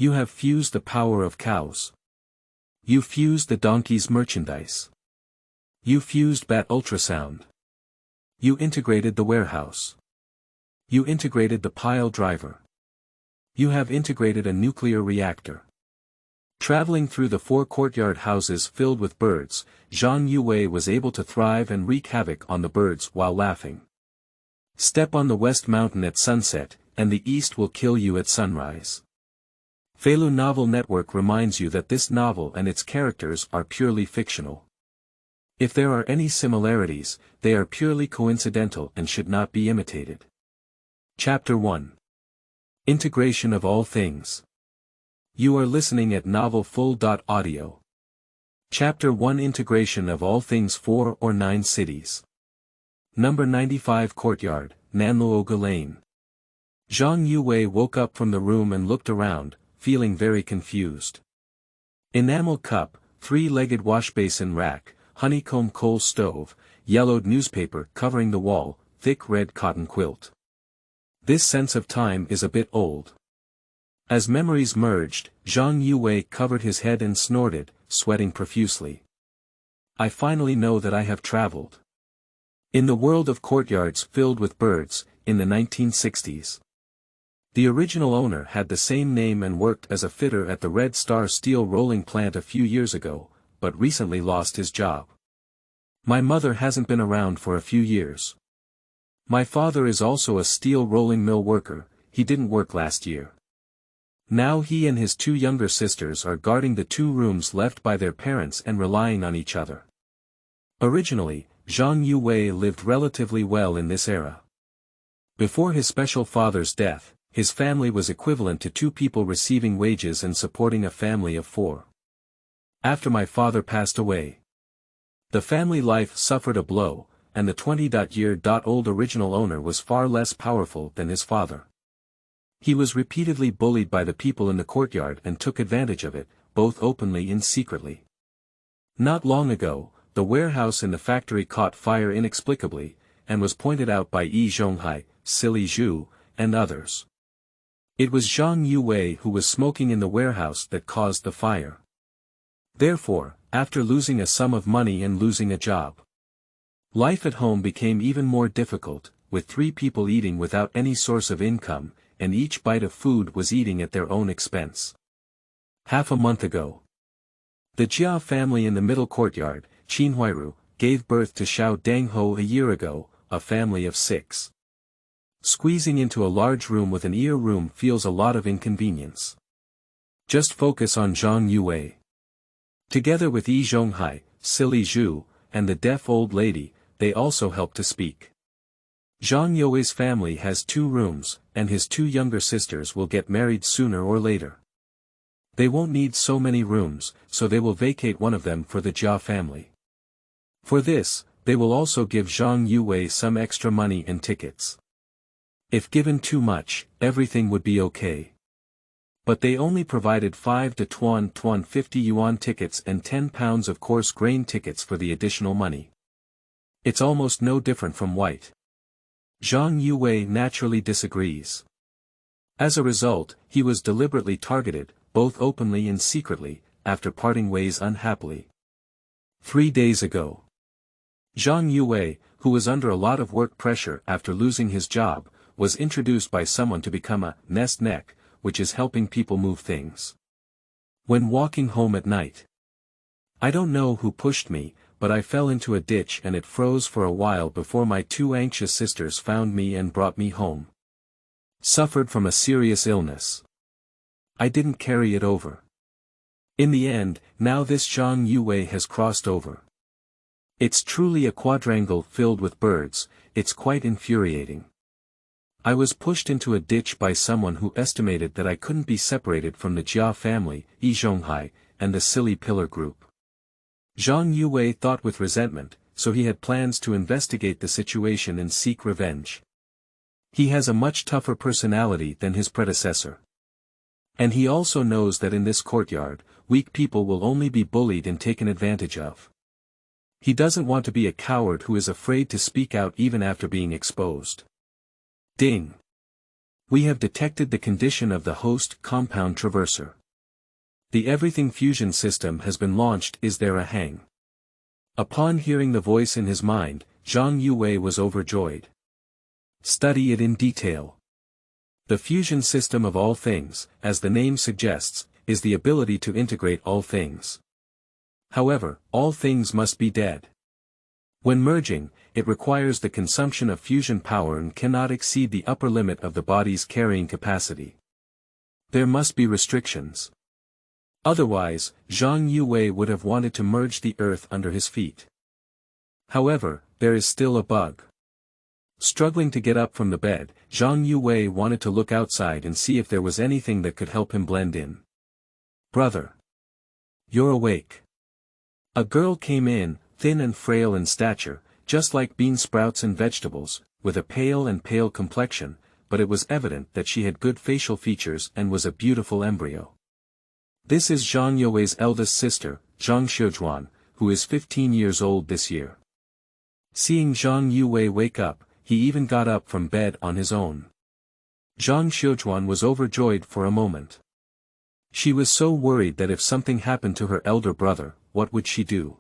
You have fused the power of cows. You fused the donkey's merchandise. You fused bat ultrasound. You integrated the warehouse. You integrated the pile driver. You have integrated a nuclear reactor. Traveling through the 4 courtyard houses filled with birds, Zhang Youwei was able to thrive and wreak havoc on the birds while laughing. Step on the West Mountain at sunset, and the East will kill you at sunrise. Feilu Novel Network reminds you that this novel and its characters are purely fictional. If there are any similarities, they are purely coincidental and should not be imitated. Chapter 1. Integration of all things. You are listening at novelfull.audio. Chapter 1 Integration of all things 4 or 9 cities. Number 95 Courtyard, Nanluoga Lane. Zhang Youwei woke up from the room and looked around, feeling very confused. Enamel cup, 3-legged washbasin rack, honeycomb coal stove, yellowed newspaper covering the wall, thick red cotton quilt. This sense of time is a bit old. As memories merged, Zhang Youwei covered his head and snorted, sweating profusely. I finally know that I have traveled. In the world of courtyards filled with birds, in the 1960s. The original owner had the same name and worked as a fitter at the Red Star steel rolling plant a few years ago, but recently lost his job. My mother hasn't been around for a few years. My father is also a steel rolling mill worker, he didn't work last year. Now he and his 2 younger sisters are guarding the 2 rooms left by their parents and relying on each other. Originally, Zhang Youwei lived relatively well in this era. Before his special father's death, his family was equivalent to 2 people receiving wages and supporting a family of 4. After my father passed away, the family life suffered a blow, and the 20-year-old original owner was far less powerful than his father. He was repeatedly bullied by the people in the courtyard and took advantage of it, both openly and secretly. Not long ago, the warehouse in the factory caught fire inexplicably, and was pointed out by Yi Zhonghai, Silly Zhu, and others. It was Zhang Youwei who was smoking in the warehouse that caused the fire. Therefore, after losing a sum of money and losing a job, life at home became even more difficult, with 3 people eating without any source of income, and each bite of food was eating at their own expense. Half a month ago, the Jia family in the middle courtyard, Qinhuairu, gave birth to Xiao Dangho a year ago, a family of 6. Squeezing into a large room with an ear room feels a lot of inconvenience. Just focus on Zhang Youwei. Together with Yi Zhonghai, Silly Zhu, and the deaf old lady, they also help to speak. Zhang Youwei's family has 2 rooms, and his 2 younger sisters will get married sooner or later. They won't need so many rooms, so they will vacate one of them for the Jia family. For this, they will also give Zhang Youwei some extra money and tickets. If given too much, everything would be okay. But they only provided 5 to 50 yuan tickets and 10 pounds of coarse grain tickets for the additional money. It's almost no different from white. Zhang Youwei naturally disagrees. As a result, he was deliberately targeted, both openly and secretly, after parting ways unhappily. 3 days ago, Zhang Youwei, who was under a lot of work pressure after losing his job, was introduced by someone to become a nest neck, which is helping people move things. When walking home at night, I don't know who pushed me, but I fell into a ditch and it froze for a while before my 2 anxious sisters found me and brought me home. Suffered from a serious illness. I didn't carry it over. In the end, now this Zhang Youwei has crossed over. It's truly a quadrangle filled with birds, it's quite infuriating. I was pushed into a ditch by someone who estimated that I couldn't be separated from the Jia family, Yi Zhonghai, and the silly pillar group. Zhang Youwei thought with resentment, so he had plans to investigate the situation and seek revenge. He has a much tougher personality than his predecessor. And he also knows that in this courtyard, weak people will only be bullied and taken advantage of. He doesn't want to be a coward who is afraid to speak out even after being exposed. Ding! We have detected the condition of the host compound traverser. The everything fusion system has been launched. Is there a hang? Upon hearing the voice in his mind, Zhang Youwei was overjoyed. Study it in detail. The fusion system of all things, as the name suggests, is the ability to integrate all things. However, all things must be dead. When merging, it requires the consumption of fusion power and cannot exceed the upper limit of the body's carrying capacity. There must be restrictions. Otherwise, Zhang Youwei would have wanted to merge the earth under his feet. However, there is still a bug. Struggling to get up from the bed, Zhang Youwei wanted to look outside and see if there was anything that could help him blend in. Brother. You're awake. A girl came in, thin and frail in stature, just like bean sprouts and vegetables, with a pale complexion, but it was evident that she had good facial features and was a beautiful embryo. This is Zhang Youwei's eldest sister, Zhang Youwei, who is 15 years old this year. Seeing Zhang Youwei wake up, he even got up from bed on his own. Zhang Youwei was overjoyed for a moment. She was so worried that if something happened to her elder brother, what would she do?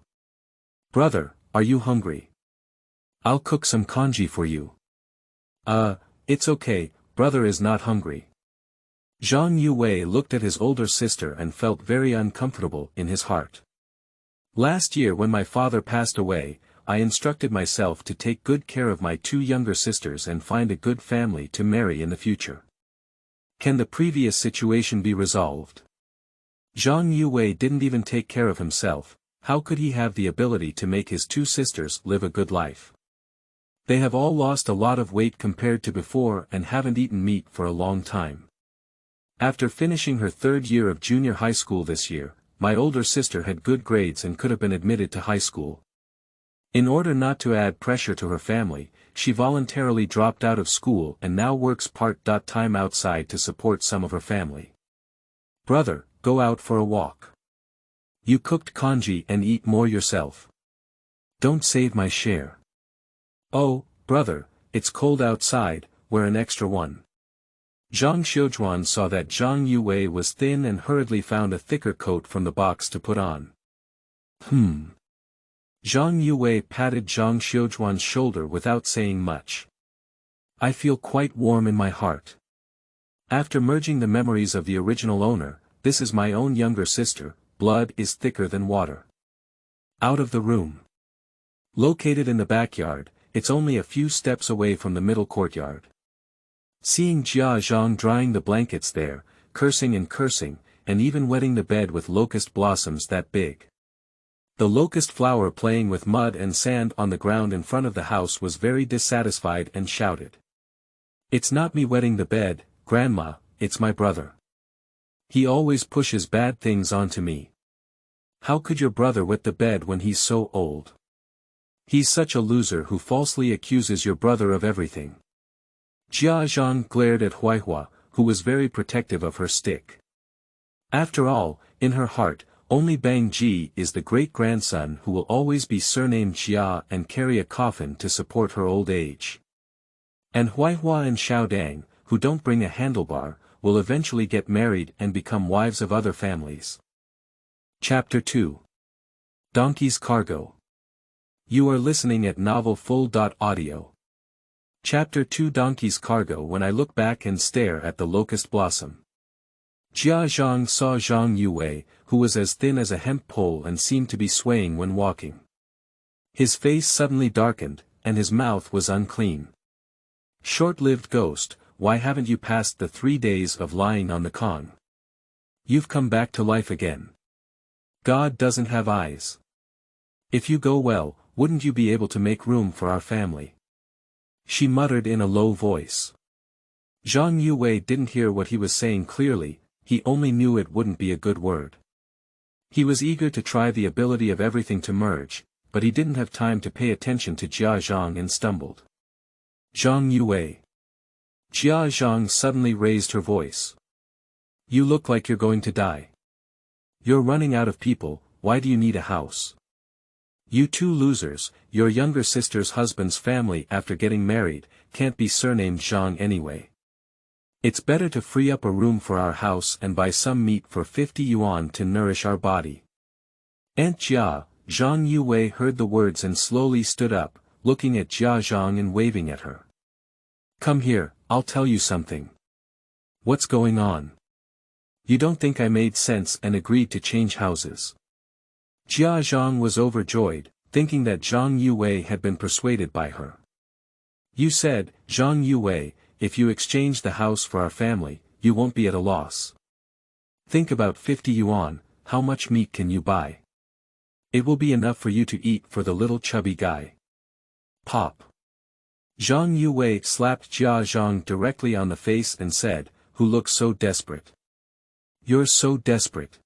Brother, are you hungry? I'll cook some congee for you. It's okay, brother is not hungry. Zhang Youwei looked at his older sister and felt very uncomfortable in his heart. Last year when my father passed away, I instructed myself to take good care of my two younger sisters and find a good family to marry in the future. Can the previous situation be resolved? Zhang Youwei didn't even take care of himself, how could he have the ability to make his two sisters live a good life? They have all lost a lot of weight compared to before and haven't eaten meat for a long time. After finishing her third year of junior high school this year, my older sister had good grades and could have been admitted to high school. In order not to add pressure to her family, she voluntarily dropped out of school and now works part-time outside to support some of her family. Brother, go out for a walk. You cooked congee and eat more yourself. Don't save my share. Oh, brother, it's cold outside, wear an extra one. Zhang Youwei saw that Zhang Youwei was thin and hurriedly found a thicker coat from the box to put on. Zhang Youwei patted Zhang Youwei's shoulder without saying much. I feel quite warm in my heart. After merging the memories of the original owner, this is my own younger sister, blood is thicker than water. Out of the room. Located in the backyard, it's only a few steps away from the middle courtyard. Seeing Jia Zhang drying the blankets there, cursing, and even wetting the bed with locust blossoms that big. The locust flower playing with mud and sand on the ground in front of the house was very dissatisfied and shouted. It's not me wetting the bed, Grandma, it's my brother. He always pushes bad things onto me. How could your brother wet the bed when he's so old? He's such a loser who falsely accuses your brother of everything. Jia Zhang glared at Huaihua, who was very protective of her stick. After all, in her heart, only Bang Ji is the great-grandson who will always be surnamed Jia and carry a coffin to support her old age. And Huaihua and Xiaodang, who don't bring a handlebar, will eventually get married and become wives of other families. Chapter 2. Donkey's Cargo. You are listening at novelfull.audio. Chapter 2 Donkey's Cargo. When I look back and stare at the locust blossom. Jia Zhang saw Zhang Youwei, who was as thin as a hemp pole and seemed to be swaying when walking. His face suddenly darkened, and his mouth was unclean. Short-lived ghost, why haven't you passed the 3 days of lying on the Kong? You've come back to life again. God doesn't have eyes. If you go well, wouldn't you be able to make room for our family? She muttered in a low voice. Zhang Youwei didn't hear what he was saying clearly, he only knew it wouldn't be a good word. He was eager to try the ability of everything to merge, but he didn't have time to pay attention to Jia Zhang and stumbled. Zhang Youwei. Jia Zhang suddenly raised her voice. You look like you're going to die. You're running out of people, why do you need a house? You two losers, your younger sister's husband's family after getting married, can't be surnamed Zhang anyway. It's better to free up a room for our house and buy some meat for 50 yuan to nourish our body. Aunt Jia, Zhang Youwei heard the words and slowly stood up, looking at Jia Zhang and waving at her. Come here, I'll tell you something. What's going on? You don't think I made sense and agreed to change houses? Jia Zhang was overjoyed, thinking that Zhang Youwei had been persuaded by her. You said, Zhang Youwei, if you exchange the house for our family, you won't be at a loss. Think about 50 yuan, how much meat can you buy? It will be enough for you to eat for the little chubby guy. Pop. Zhang Youwei slapped Jia Zhang directly on the face and said, who looks so desperate. You're so desperate.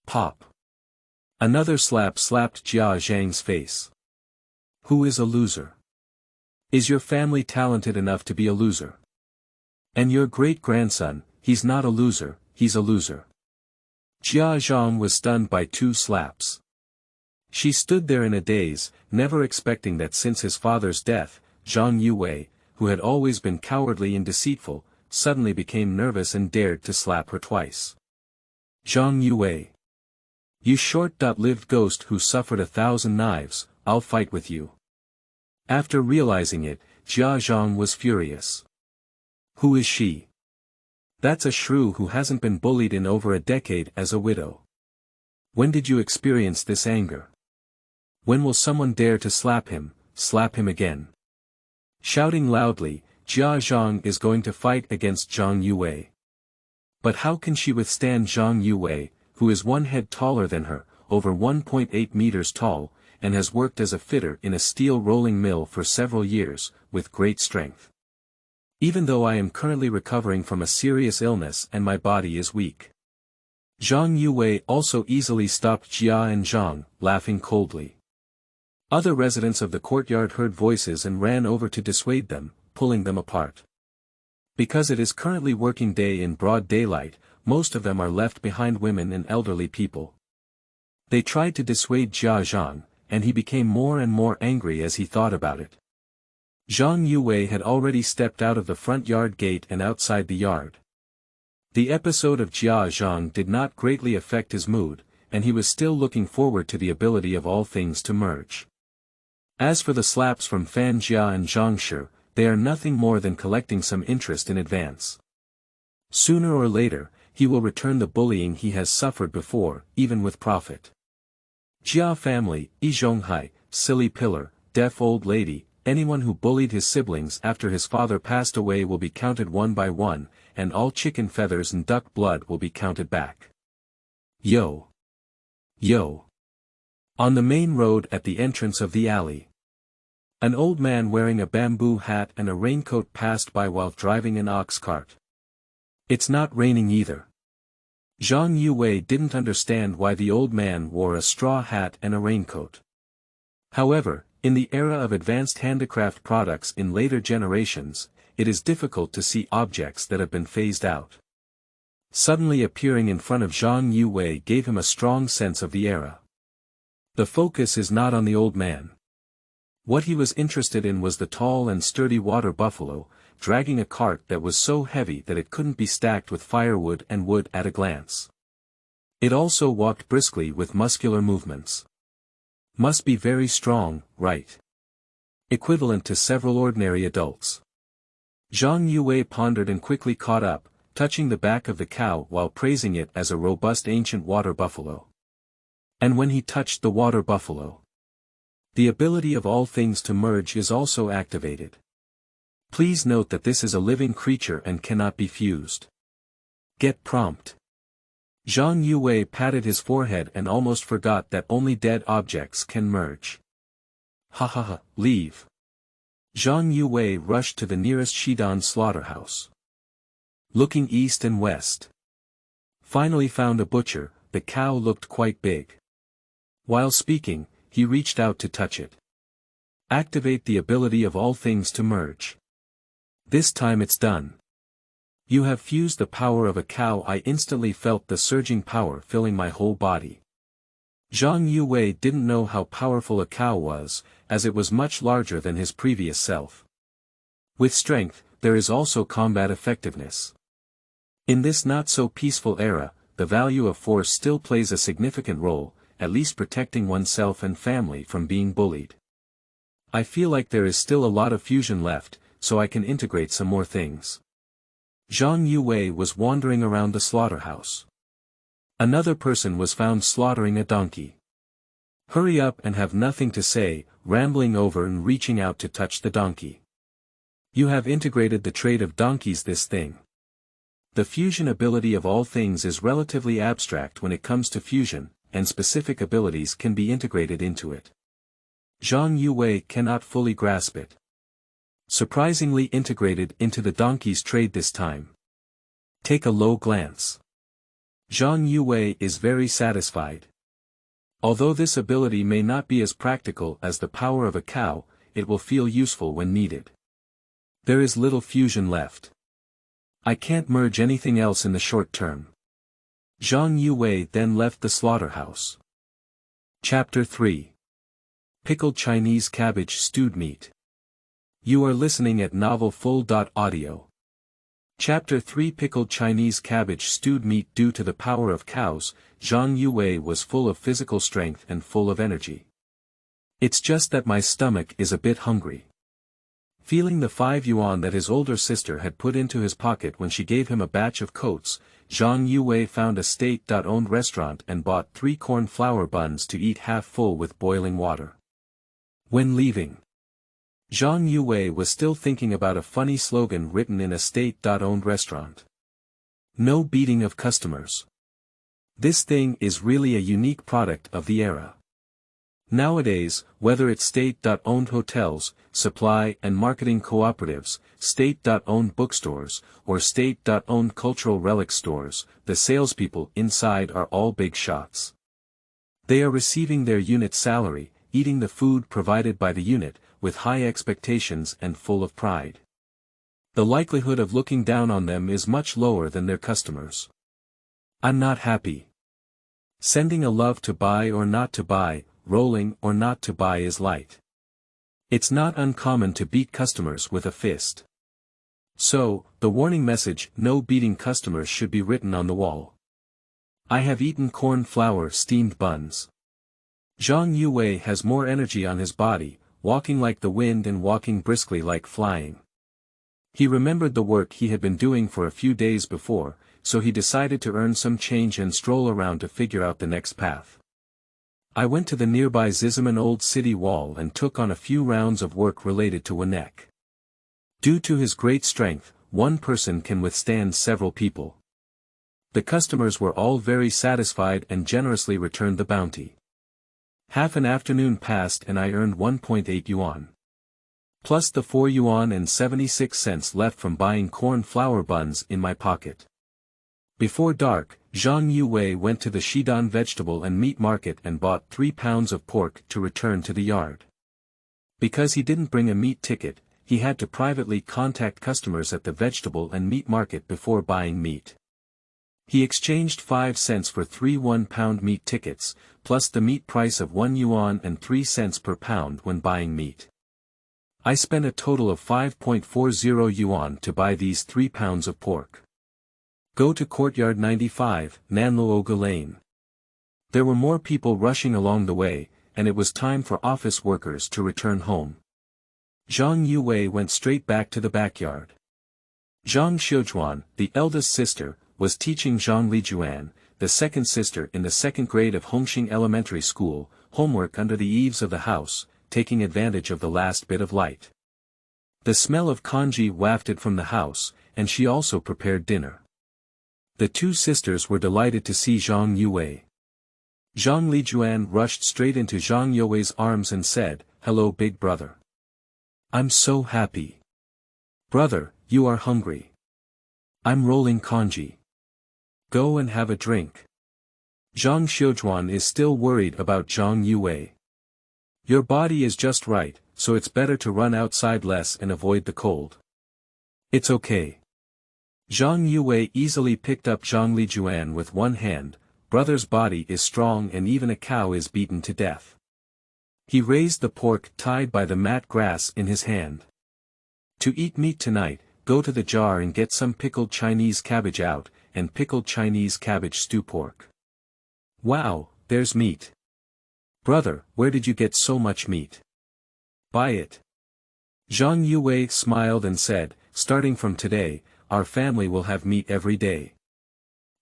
Pop. Another slap slapped Jia Zhang's face. Who is a loser? Is your family talented enough to be a loser? And your great-grandson, he's not a loser, he's a loser. Jia Zhang was stunned by 2 slaps. She stood there in a daze, never expecting that since his father's death, Zhang Youwei, who had always been cowardly and deceitful, suddenly became nervous and dared to slap her twice. Zhang Youwei. You short-lived ghost who suffered 1,000 knives, I'll fight with you. After realizing it, Jia Zhang was furious. Who is she? That's a shrew who hasn't been bullied in over a decade as a widow. When did you experience this anger? When will someone dare to slap him again? Shouting loudly, Jia Zhang is going to fight against Zhang Youwei. But how can she withstand Zhang Youwei, who is 1 head taller than her, over 1.8 meters tall, and has worked as a fitter in a steel rolling mill for several years, with great strength. Even though I am currently recovering from a serious illness and my body is weak. Zhang Youwei also easily stopped Jia and Zhang, laughing coldly. Other residents of the courtyard heard voices and ran over to dissuade them, pulling them apart. Because it is currently working day in broad daylight, most of them are left behind, women and elderly people. They tried to dissuade Jia Zhang, and he became more and more angry as he thought about it. Zhang Youwei had already stepped out of the front yard gate and outside the yard. The episode of Jia Zhang did not greatly affect his mood, and he was still looking forward to the ability of all things to merge. As for the slaps from Fan Jia and Zhang Shi, they are nothing more than collecting some interest in advance. Sooner or later, he will return the bullying he has suffered before, even with profit. Jia family, Yi Zhonghai, silly pillar, deaf old lady, anyone who bullied his siblings after his father passed away will be counted 1 by 1, and all chicken feathers and duck blood will be counted back. Yo! Yo! On the main road at the entrance of the alley. An old man wearing a bamboo hat and a raincoat passed by while driving an ox cart. It's not raining either. Zhang Youwei didn't understand why the old man wore a straw hat and a raincoat. However, in the era of advanced handicraft products in later generations, it is difficult to see objects that have been phased out. Suddenly appearing in front of Zhang Youwei gave him a strong sense of the era. The focus is not on the old man. What he was interested in was the tall and sturdy water buffalo, dragging a cart that was so heavy that it couldn't be stacked with firewood and wood at a glance. It also walked briskly with muscular movements. Must be very strong, right? Equivalent to several ordinary adults. Zhang Youwei pondered and quickly caught up, touching the back of the cow while praising it as a robust ancient water buffalo. And when he touched the water buffalo, the ability of all things to merge is also activated. Please note that this is a living creature and cannot be fused. Get prompt. Zhang Youwei patted his forehead and almost forgot that only dead objects can merge. Ha ha ha, leave. Zhang Youwei rushed to the nearest Shidan slaughterhouse. Looking east and west. Finally found a butcher, the cow looked quite big. While speaking, he reached out to touch it. Activate the ability of all things to merge. This time it's done. You have fused the power of a cow. I instantly felt the surging power filling my whole body. Zhang Youwei didn't know how powerful a cow was, as it was much larger than his previous self. With strength, there is also combat effectiveness. In this not-so-peaceful era, the value of force still plays a significant role, at least protecting oneself and family from being bullied. I feel like there is still a lot of fusion left, so I can integrate some more things. Zhang Youwei was wandering around the slaughterhouse. Another person was found slaughtering a donkey. Hurry up and have nothing to say, rambling over and reaching out to touch the donkey. You have integrated the trait of donkeys this thing. The fusion ability of all things is relatively abstract when it comes to fusion, and specific abilities can be integrated into it. Zhang Youwei cannot fully grasp it. Surprisingly integrated into the donkey's trade this time. Take a low glance. Zhang Youwei is very satisfied. Although this ability may not be as practical as the power of a cow, it will feel useful when needed. There is little fusion left. I can't merge anything else in the short term. Zhang Youwei then left the slaughterhouse. Chapter 3. Pickled Chinese Cabbage Stewed Meat. You are listening at novelfull.audio. Chapter 3 Pickled Chinese Cabbage Stewed Meat. Due to the power of cows, Zhang Youwei was full of physical strength and full of energy. It's just that my stomach is a bit hungry. Feeling the 5 yuan that his older sister had put into his pocket when she gave him a batch of coats, Zhang Youwei found a state-owned restaurant and bought 3 corn flour buns to eat half full with boiling water. When leaving, Zhang Youwei was still thinking about a funny slogan written in a state-owned restaurant. No beating of customers. This thing is really a unique product of the era. Nowadays, whether it's state-owned hotels, supply and marketing cooperatives, state-owned bookstores, or state-owned cultural relic stores, the salespeople inside are all big shots. They are receiving their unit salary, eating the food provided by the unit, with high expectations and full of pride. The likelihood of looking down on them is much lower than their customers. I'm not happy. Sending a love to buy or not to buy, rolling or not to buy is light. It's not uncommon to beat customers with a fist. So, the warning message, no beating customers, should be written on the wall. I have eaten corn flour steamed buns. Zhang Youwei has more energy on his body, walking like the wind and walking briskly like flying. He remembered the work he had been doing for a few days before, so he decided to earn some change and stroll around to figure out the next path. I went to the nearby Zizhaman Old City Wall and took on a few rounds of work related to wreak. Due to his great strength, one person can withstand several people. The customers were all very satisfied and generously returned the bounty. Half an afternoon passed and I earned 1.8 yuan. Plus the 4 yuan and 76 cents left from buying corn flour buns in my pocket. Before dark, Zhang Youwei went to the Xidan vegetable and meat market and bought 3 pounds of pork to return to the yard. Because he didn't bring a meat ticket, he had to privately contact customers at the vegetable and meat market before buying meat. He exchanged 5 cents for 3 1-pound meat tickets, plus the meat price of 1 yuan and 3 cents per pound when buying meat. I spent a total of 5.40 yuan to buy these 3 pounds of pork. Go to Courtyard 95, Nanluoga Lane. There were more people rushing along the way, and it was time for office workers to return home. Zhang Youwei went straight back to the backyard. Zhang Xiujuan, the eldest sister, was teaching Zhang Lijuan, the second sister in the 2nd grade of Hongxing Elementary School, homework under the eaves of the house, taking advantage of the last bit of light. The smell of congee wafted from the house, and she also prepared dinner. The 2 sisters were delighted to see Zhang Youwei. Zhang Lijuan rushed straight into Zhang Youwei's arms and said, "Hello, big brother. I'm so happy. Brother, you are hungry. I'm rolling congee. Go and have a drink." Zhang Xiujuan is still worried about Zhang Youwei. Your body is just right, so it's better to run outside less and avoid the cold. It's okay. Zhang Youwei easily picked up Zhang Lijuan with one hand. Brother's body is strong and even a cow is beaten to death. He raised the pork tied by the mat grass in his hand. To eat meat tonight, go to the jar and get some pickled Chinese cabbage out, and pickled Chinese cabbage stew pork. Wow, there's meat. Brother, where did you get so much meat? Buy it. Zhang Youwei smiled and said, starting from today, our family will have meat every day.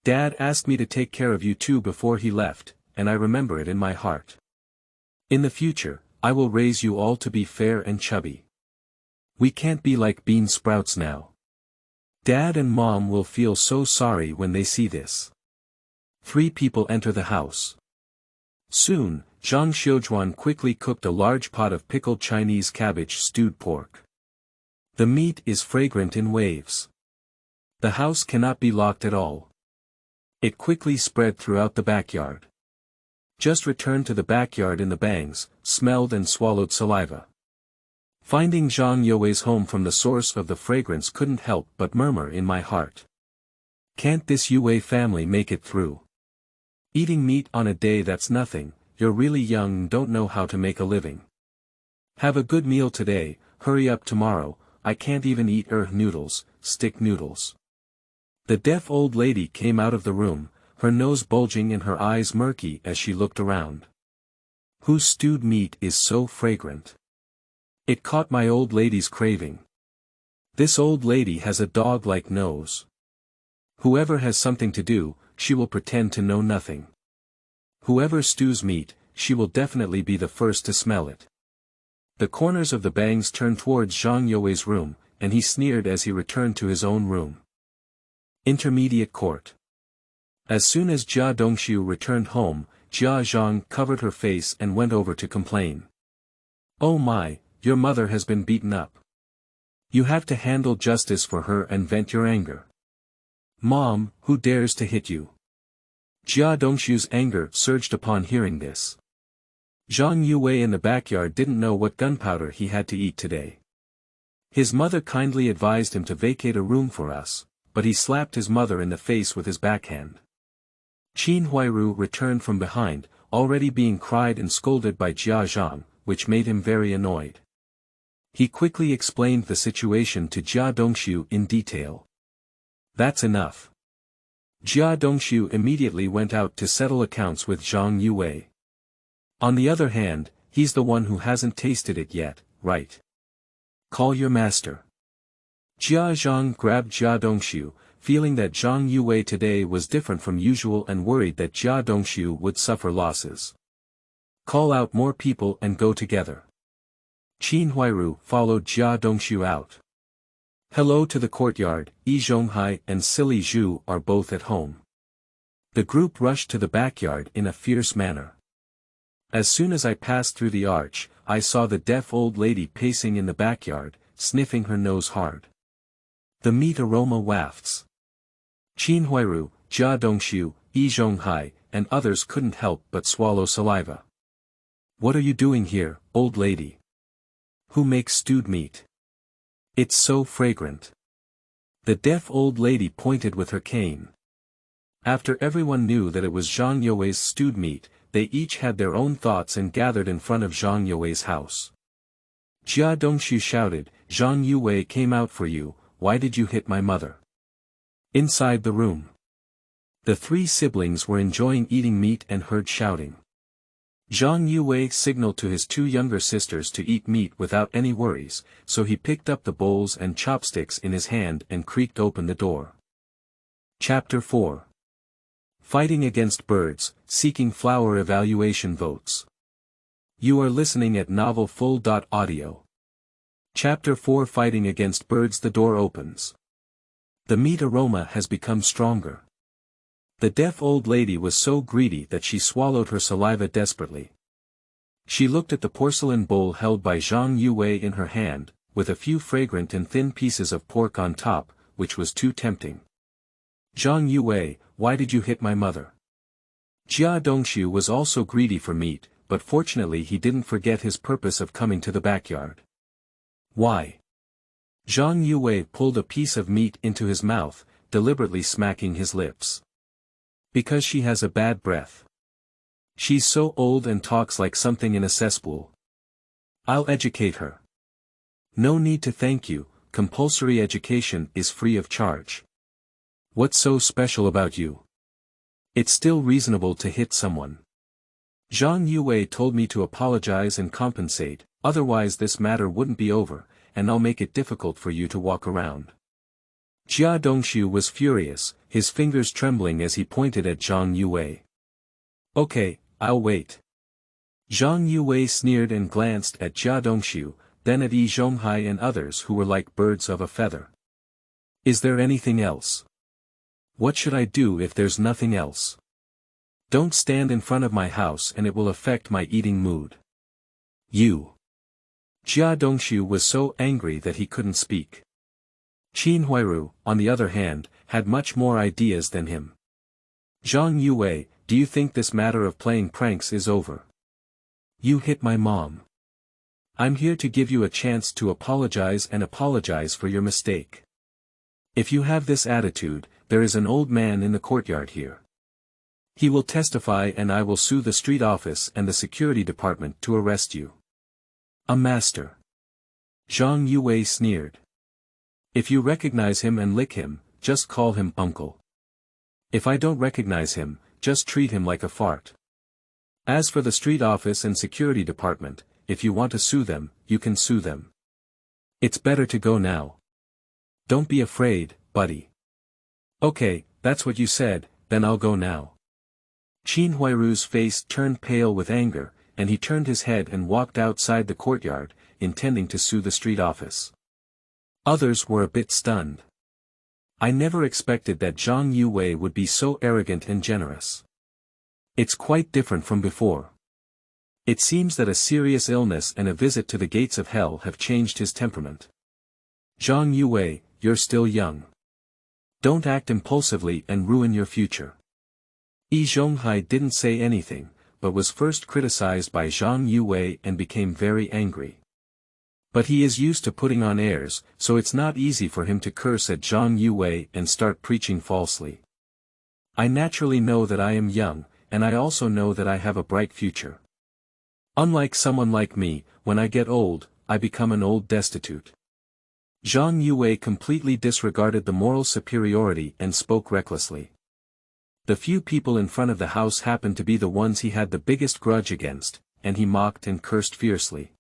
Dad asked me to take care of you too before he left, and I remember it in my heart. In the future, I will raise you all to be fair and chubby. We can't be like bean sprouts now. Dad and Mom will feel so sorry when they see this. 3 people enter the house. Soon, Zhang Youwei quickly cooked a large pot of pickled Chinese cabbage stewed pork. The meat is fragrant in waves. The house cannot be locked at all. It quickly spread throughout the backyard. Just returned to the backyard in the bangs, smelled and swallowed saliva. Finding Zhang Youwei's home from the source of the fragrance couldn't help but murmur in my heart. Can't this Youwei family make it through? Eating meat on a day that's nothing, you're really young and don't know how to make a living. Have a good meal today, hurry up tomorrow, I can't even eat noodles, stick noodles. The deaf old lady came out of the room, her nose bulging and her eyes murky as she looked around. Whose stewed meat is so fragrant? It caught my old lady's craving. This old lady has a dog-like nose. Whoever has something to do, she will pretend to know nothing. Whoever stews meat, she will definitely be the first to smell it. The corners of the bangs turned towards Zhang Youwei's room, and he sneered as he returned to his own room. Intermediate Court. As soon as Jia Dongxiu returned home, Jia Zhang covered her face and went over to complain. Oh my, your mother has been beaten up. You have to handle justice for her and vent your anger. Mom, who dares to hit you? Jia Dongxiu's anger surged upon hearing this. Zhang Youwei in the backyard didn't know what gunpowder he had to eat today. His mother kindly advised him to vacate a room for us, but he slapped his mother in the face with his backhand. Qin Huairu returned from behind, already being cried and scolded by Jia Zhang, which made him very annoyed. He quickly explained the situation to Jia Dongxiu in detail. That's enough. Jia Dongxiu immediately went out to settle accounts with Zhang Youwei. On the other hand, he's the one who hasn't tasted it yet, right? Call your master. Jia Zhang grabbed Jia Dongxiu, feeling that Zhang Youwei today was different from usual and worried that Jia Dongxiu would suffer losses. Call out more people and go together. Qin Huairu followed Jia Dongxiu out. Hello to the courtyard, Yi Zhonghai and Silly Zhu are both at home. The group rushed to the backyard in a fierce manner. As soon as I passed through the arch, I saw the deaf old lady pacing in the backyard, sniffing her nose hard. The meat aroma wafts. Qin Huairu, Jia Dongxiu, Yi Zhonghai, and others couldn't help but swallow saliva. What are you doing here, old lady? Who makes stewed meat? It's so fragrant. The deaf old lady pointed with her cane. After everyone knew that it was Zhang Youwei's stewed meat, they each had their own thoughts and gathered in front of Zhang Youwei's house. Jia Dongxiu shouted, Zhang Youwei came out for you, why did you hit my mother? Inside the room. The 3 siblings were enjoying eating meat and heard shouting. Zhang Youwei signaled to his 2 younger sisters to eat meat without any worries, so he picked up the bowls and chopsticks in his hand and creaked open the door. Chapter 4. Fighting against birds, seeking flower evaluation votes. You are listening at novelfull.audio. Chapter 4. Fighting against birds. The door opens. The meat aroma has become stronger. The deaf old lady was so greedy that she swallowed her saliva desperately. She looked at the porcelain bowl held by Zhang Youwei in her hand, with a few fragrant and thin pieces of pork on top, which was too tempting. Zhang Youwei, why did you hit my mother? Jia Dongxiu was also greedy for meat, but fortunately he didn't forget his purpose of coming to the backyard. Why? Zhang Youwei pulled a piece of meat into his mouth, deliberately smacking his lips. Because she has a bad breath. She's so old and talks like something in a cesspool. I'll educate her. No need to thank you, compulsory education is free of charge. What's so special about you? It's still reasonable to hit someone. Zhang Youwei told me to apologize and compensate, otherwise this matter wouldn't be over, and I'll make it difficult for you to walk around. Jia Dongxiu was furious, his fingers trembling as he pointed at Zhang Youwei. Okay, I'll wait. Zhang Youwei sneered and glanced at Jia Dongxiu, then at Yi Zhonghai and others who were like birds of a feather. Is there anything else? What should I do if there's nothing else? Don't stand in front of my house and it will affect my eating mood. You. Jia Dongxiu was so angry that he couldn't speak. Qin Huairu, on the other hand, had much more ideas than him. Zhang Youwei, do you think this matter of playing pranks is over? You hit my mom. I'm here to give you a chance to apologize and apologize for your mistake. If you have this attitude, there is an old man in the courtyard here. He will testify and I will sue the street office and the security department to arrest you. A master. Zhang Youwei sneered. If you recognize him and lick him, just call him uncle. If I don't recognize him, just treat him like a fart. As for the street office and security department, if you want to sue them, you can sue them. It's better to go now. Don't be afraid, buddy. Okay, that's what you said, then I'll go now. Qin Huairu's face turned pale with anger, and he turned his head and walked outside the courtyard, intending to sue the street office. Others were a bit stunned. I never expected that Zhang Youwei would be so arrogant and generous. It's quite different from before. It seems that a serious illness and a visit to the gates of hell have changed his temperament. Zhang Youwei, you're still young. Don't act impulsively and ruin your future. Yi Zhonghai didn't say anything, but was first criticized by Zhang Youwei and became very angry. But he is used to putting on airs, so it's not easy for him to curse at Zhang Youwei and start preaching falsely. I naturally know that I am young, and I also know that I have a bright future. Unlike someone like me, when I get old, I become an old destitute. Zhang Youwei completely disregarded the moral superiority and spoke recklessly. The few people in front of the house happened to be the ones he had the biggest grudge against, and he mocked and cursed fiercely.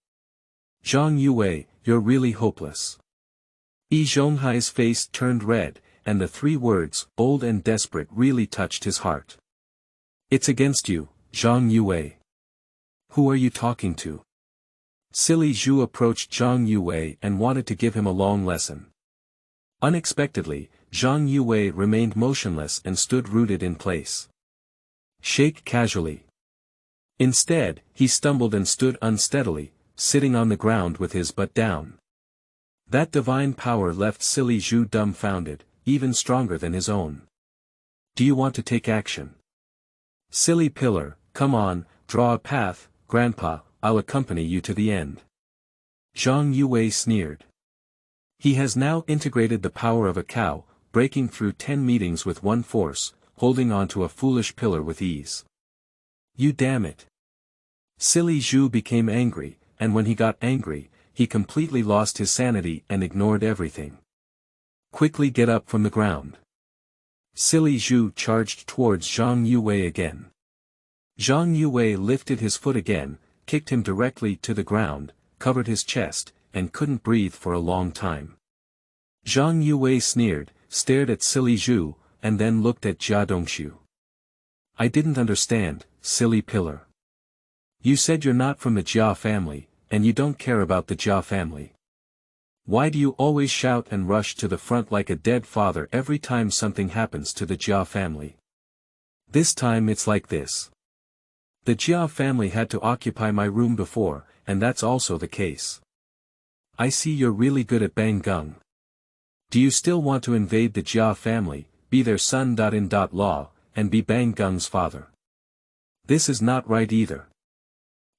Zhang Youwei, you're really hopeless. Yi Zhonghai's face turned red, and the three words, old and desperate, really touched his heart. It's against you, Zhang Youwei. Who are you talking to? Silly Zhu approached Zhang Youwei and wanted to give him a long lesson. Unexpectedly, Zhang Youwei remained motionless and stood rooted in place. Shake casually. Instead, he stumbled and stood unsteadily, sitting on the ground with his butt down. That divine power left Silly Zhu dumbfounded, even stronger than his own. Do you want to take action? Silly pillar, come on, draw a path, Grandpa, I'll accompany you to the end. Zhang Youwei sneered. He has now integrated the power of a cow, breaking through 10 meetings with one force, holding on to a foolish pillar with ease. You damn it. Silly Zhu became angry, and when he got angry, he completely lost his sanity and ignored everything. Quickly get up from the ground. Silly Zhu charged towards Zhang Youwei again. Zhang Youwei lifted his foot again, kicked him directly to the ground, covered his chest, and couldn't breathe for a long time. Zhang Youwei sneered, stared at Silly Zhu, and then looked at Jia Dongxiu. I didn't understand, silly pillar. You said you're not from the Jia family, and you don't care about the Jia family. Why do you always shout and rush to the front like a dead father every time something happens to the Jia family? This time it's like this. The Jia family had to occupy my room before, and that's also the case. I see you're really good at Bang Gung. Do you still want to invade the Jia family, be their son-in-law, and be Bang Gung's father? This is not right either.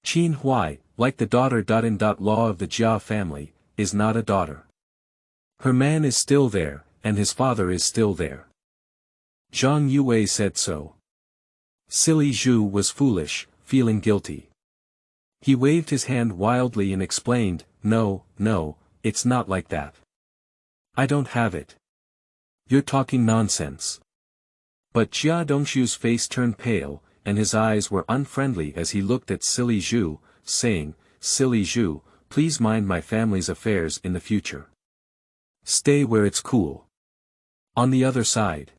Qin Huai, like the daughter-in-law of the Jia family, is not a daughter. Her man is still there, and his father is still there. Zhang Youwei said so. Silly Zhu was foolish, feeling guilty. He waved his hand wildly and explained, no, it's not like that. I don't have it. You're talking nonsense. But Jia Dongshu's face turned pale, and his eyes were unfriendly as he looked at Silly Zhu, saying, Silly Zhu, please mind my family's affairs in the future. Stay where it's cool. On the other side.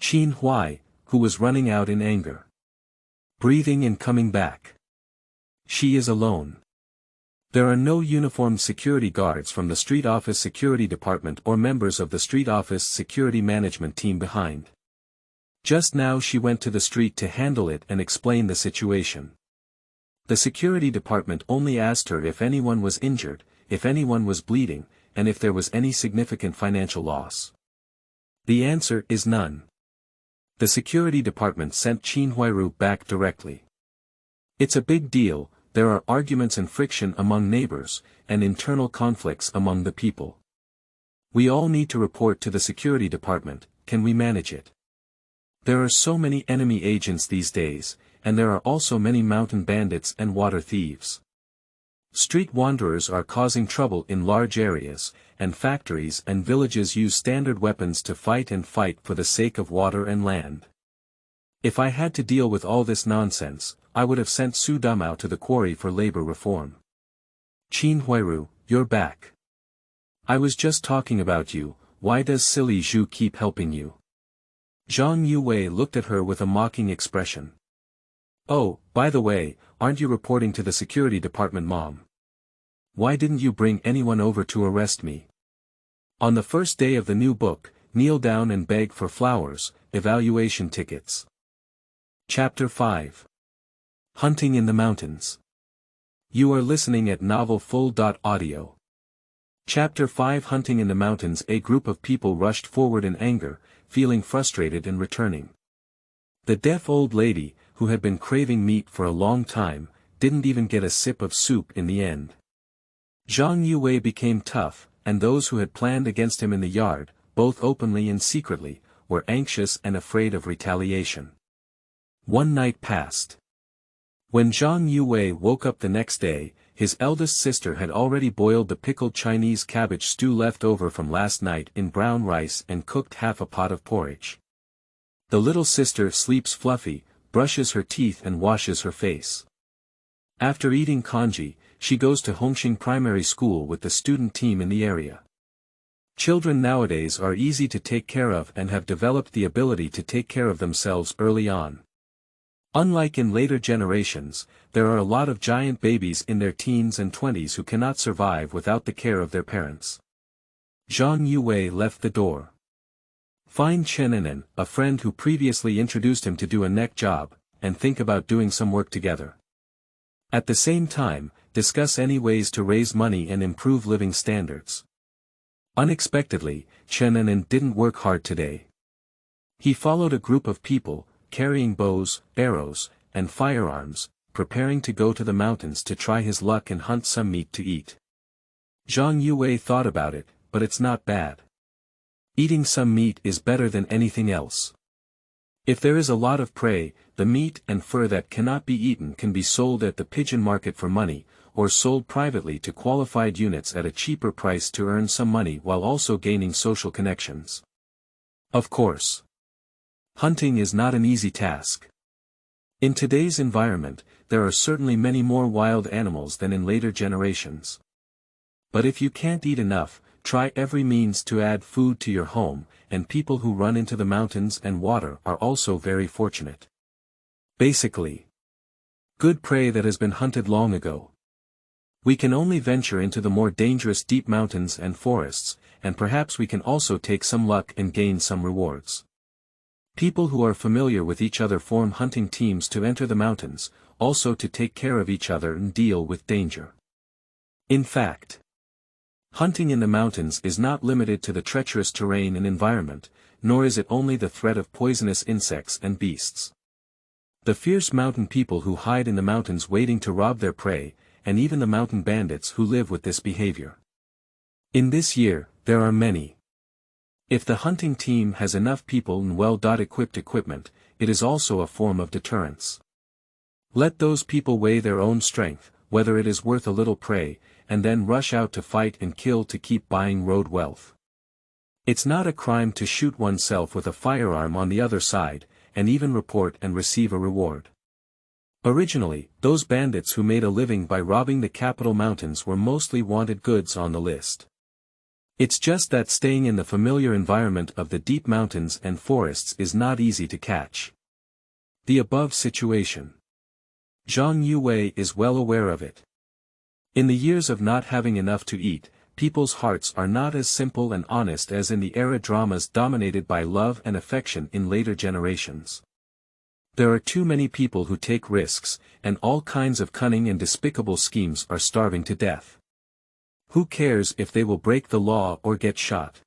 Qin Huai, who was running out in anger. Breathing and coming back. She is alone. There are no uniformed security guards from the street office security department or members of the street office security management team behind. Just now she went to the street to handle it and explain the situation. The security department only asked her if anyone was injured, if anyone was bleeding, and if there was any significant financial loss. The answer is none. The security department sent Qin Huairu back directly. It's a big deal, there are arguments and friction among neighbors, and internal conflicts among the people. We all need to report to the security department, can we manage it? There are so many enemy agents these days, and there are also many mountain bandits and water thieves. Street wanderers are causing trouble in large areas, and factories and villages use standard weapons to fight for the sake of water and land. If I had to deal with all this nonsense, I would have sent Su Damao to the quarry for labor reform. Qin Huairu, you're back. I was just talking about you, why does Silly Zhu keep helping you? Zhang Youwei looked at her with a mocking expression. Oh, by the way, aren't you reporting to the security department, Mom? Why didn't you bring anyone over to arrest me? On the first day of the new book, kneel down and beg for flowers, evaluation tickets. Chapter 5. Hunting in the Mountains. You are listening at novelfull.audio. Chapter 5. Hunting in the Mountains. A group of people rushed forward in anger, feeling frustrated and returning. The deaf old lady, who had been craving meat for a long time, didn't even get a sip of soup in the end. Zhang Youwei became tough, and those who had planned against him in the yard, both openly and secretly, were anxious and afraid of retaliation. One night passed. When Zhang Youwei woke up the next day, his eldest sister had already boiled the pickled Chinese cabbage stew left over from last night in brown rice and cooked half a pot of porridge. The little sister sleeps fluffy, brushes her teeth and washes her face. After eating congee, she goes to Hongxing Primary School with the student team in the area. Children nowadays are easy to take care of and have developed the ability to take care of themselves early on. Unlike in later generations, there are a lot of giant babies in their teens and 20s who cannot survive without the care of their parents. Zhang Youwei left the door. Find Chen, a friend who previously introduced him to do a neck job, and think about doing some work together. At the same time, discuss any ways to raise money and improve living standards. Unexpectedly, Chen didn't work hard today. He followed a group of people, carrying bows, arrows, and firearms, preparing to go to the mountains to try his luck and hunt some meat to eat. Zhang Youwei thought about it, but it's not bad. Eating some meat is better than anything else. If there is a lot of prey, the meat and fur that cannot be eaten can be sold at the pigeon market for money, or sold privately to qualified units at a cheaper price to earn some money while also gaining social connections. Of course, hunting is not an easy task. In today's environment, there are certainly many more wild animals than in later generations. But if you can't eat enough, try every means to add food to your home, and people who run into the mountains and water are also very fortunate. Basically, good prey that has been hunted long ago. We can only venture into the more dangerous deep mountains and forests, and perhaps we can also take some luck and gain some rewards. People who are familiar with each other form hunting teams to enter the mountains, also to take care of each other and deal with danger. In fact, hunting in the mountains is not limited to the treacherous terrain and environment, nor is it only the threat of poisonous insects and beasts. The fierce mountain people who hide in the mountains waiting to rob their prey, and even the mountain bandits who live with this behavior. In this year, there are many. If the hunting team has enough people and well-equipped equipment, it is also a form of deterrence. Let those people weigh their own strength, whether it is worth a little prey, and then rush out to fight and kill to keep buying road wealth. It's not a crime to shoot oneself with a firearm on the other side, and even report and receive a reward. Originally, those bandits who made a living by robbing the capital mountains were mostly wanted goods on the list. It's just that staying in the familiar environment of the deep mountains and forests is not easy to catch. The above situation. Zhang Youwei is well aware of it. In the years of not having enough to eat, people's hearts are not as simple and honest as in the era dramas dominated by love and affection in later generations. There are too many people who take risks, and all kinds of cunning and despicable schemes are starving to death. Who cares if they will break the law or get shot?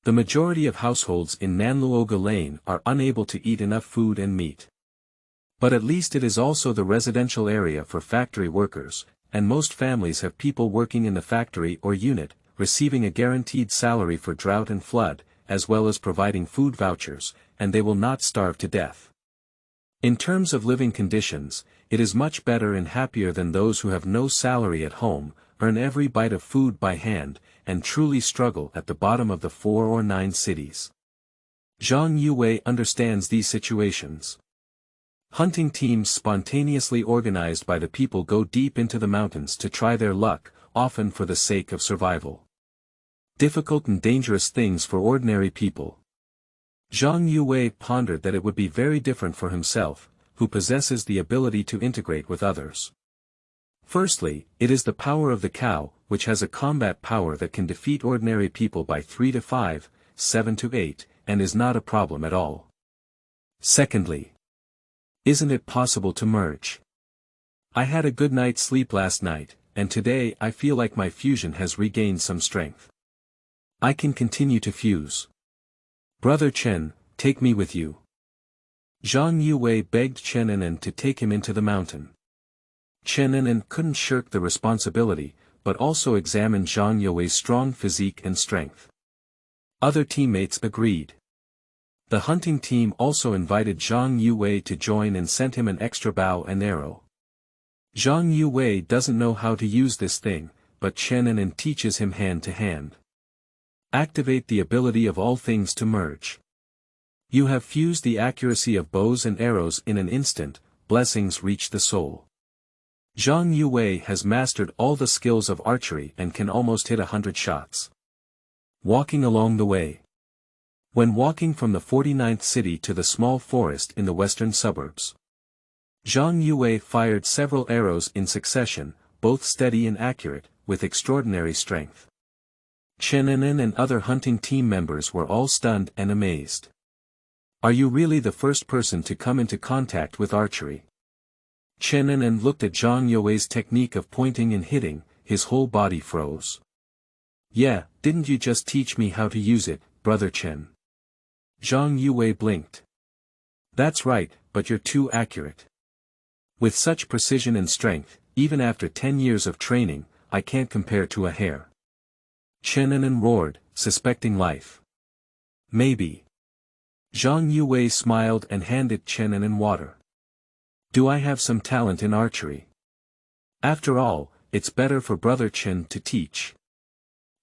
The majority of households in Nanluoga Lane are unable to eat enough food and meat. But at least it is also the residential area for factory workers, and most families have people working in the factory or unit, receiving a guaranteed salary for drought and flood, as well as providing food vouchers, and they will not starve to death. In terms of living conditions, it is much better and happier than those who have no salary at home, earn every bite of food by hand, and truly struggle at the bottom of the 4 or 9 cities. Zhang Youwei understands these situations. Hunting teams spontaneously organized by the people go deep into the mountains to try their luck, often for the sake of survival. Difficult and dangerous things for ordinary people. Zhang Youwei pondered that it would be very different for himself, who possesses the ability to integrate with others. Firstly, it is the power of the cow, which has a combat power that can defeat ordinary people by 3 to 5, 7 to 8, and is not a problem at all. Secondly, isn't it possible to merge? I had a good night's sleep last night, and today I feel like my fusion has regained some strength. I can continue to fuse. Brother Chen, take me with you. Zhang Youwei begged Chen Anan to take him into the mountain. Chen Anan couldn't shirk the responsibility, but also examined Zhang Youwei's strong physique and strength. Other teammates agreed. The hunting team also invited Zhang Youwei to join and sent him an extra bow and arrow. Zhang Youwei doesn't know how to use this thing, but Chen Anan teaches him hand to hand. Activate the ability of all things to merge. You have fused the accuracy of bows and arrows in an instant, blessings reach the soul. Zhang Youwei has mastered all the skills of archery and can almost hit 100 shots. Walking along the way. When walking from the 49th city to the small forest in the western suburbs, Zhang Youwei fired several arrows in succession, both steady and accurate, with extraordinary strength. Chen Anan and other hunting team members were all stunned and amazed. Are you really the first person to come into contact with archery? Chen Anan looked at Zhang Youwei's technique of pointing and hitting, his whole body froze. Yeah, didn't you just teach me how to use it, Brother Chen? Zhang Youwei blinked. That's right, but you're too accurate. With such precision and strength, even after 10 years of training, I can't compare to a hare. Chen Anan roared, suspecting life. Maybe. Zhang Youwei smiled and handed Chen Anan water. Do I have some talent in archery? After all, it's better for Brother Chen to teach.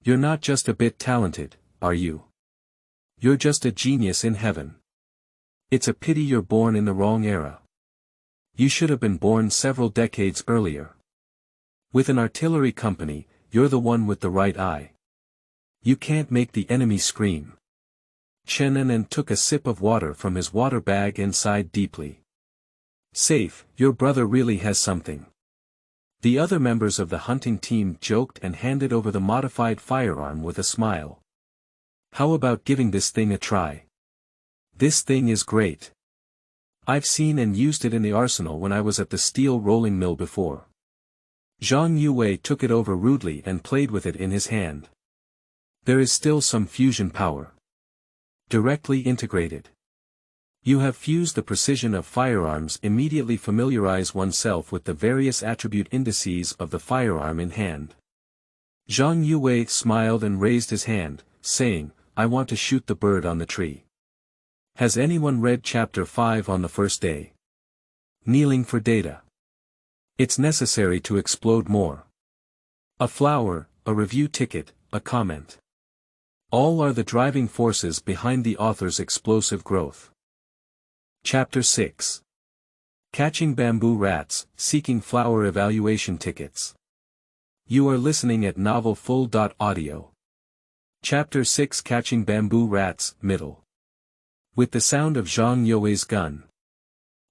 You're not just a bit talented, are you? You're just a genius in heaven. It's a pity you're born in the wrong era. You should have been born several decades earlier. With an artillery company, you're the one with the right eye. You can't make the enemy scream. Chen Anan took a sip of water from his water bag and sighed deeply. Safe, your brother really has something. The other members of the hunting team joked and handed over the modified firearm with a smile. How about giving this thing a try? This thing is great. I've seen and used it in the arsenal when I was at the steel rolling mill before. Zhang Youwei took it over rudely and played with it in his hand. There is still some fusion power. Directly integrated. You have fused the precision of firearms. Immediately familiarize oneself with the various attribute indices of the firearm in hand. Zhang Youwei smiled and raised his hand, saying, I want to shoot the bird on the tree. Has anyone read chapter 5 on the first day? Kneeling for data. It's necessary to explode more. A flower, a review ticket, a comment. All are the driving forces behind the author's explosive growth. Chapter 6. Catching Bamboo Rats, Seeking Flower Evaluation Tickets. You are listening at novelfull.audio. Chapter 6 Catching Bamboo Rats, Middle. With the sound of Zhang Youwei's gun.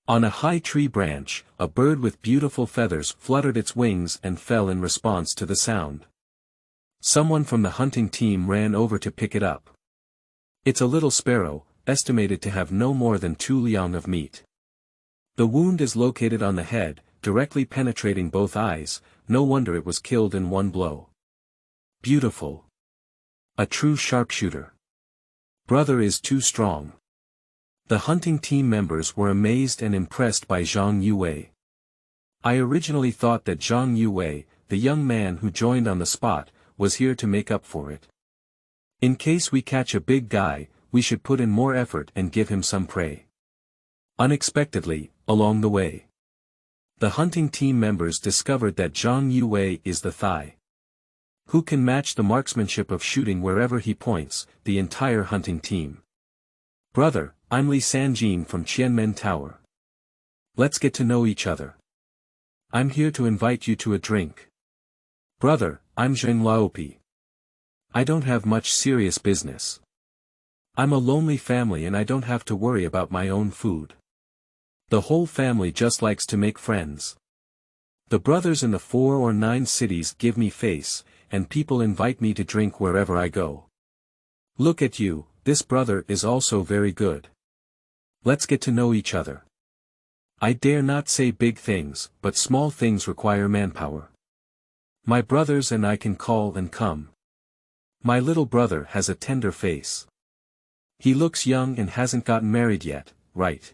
On a high tree branch, a bird with beautiful feathers fluttered its wings and fell in response to the sound. Someone from the hunting team ran over to pick it up. It's a little sparrow, estimated to have no more than 2 liang of meat. The wound is located on the head, directly penetrating both eyes, no wonder it was killed in one blow. Beautiful. A true sharpshooter. Brother is too strong. The hunting team members were amazed and impressed by Zhang Youwei. I originally thought that Zhang Youwei, the young man who joined on the spot, was here to make up for it. In case we catch a big guy, we should put in more effort and give him some prey. Unexpectedly, along the way, the hunting team members discovered that Zhang Youwei is the thigh. Who can match the marksmanship of shooting wherever he points? The entire hunting team. Brother, I'm Li Sanjin from Qianmen Tower. Let's get to know each other. I'm here to invite you to a drink. Brother, I'm Zhang Youwei. I don't have much serious business. I'm a lonely family and I don't have to worry about my own food. The whole family just likes to make friends. The brothers in the 4 or 9 cities give me face, and people invite me to drink wherever I go. Look at you, this brother is also very good. Let's get to know each other. I dare not say big things, but small things require manpower. My brothers and I can call and come. My little brother has a tender face. He looks young and hasn't gotten married yet, right?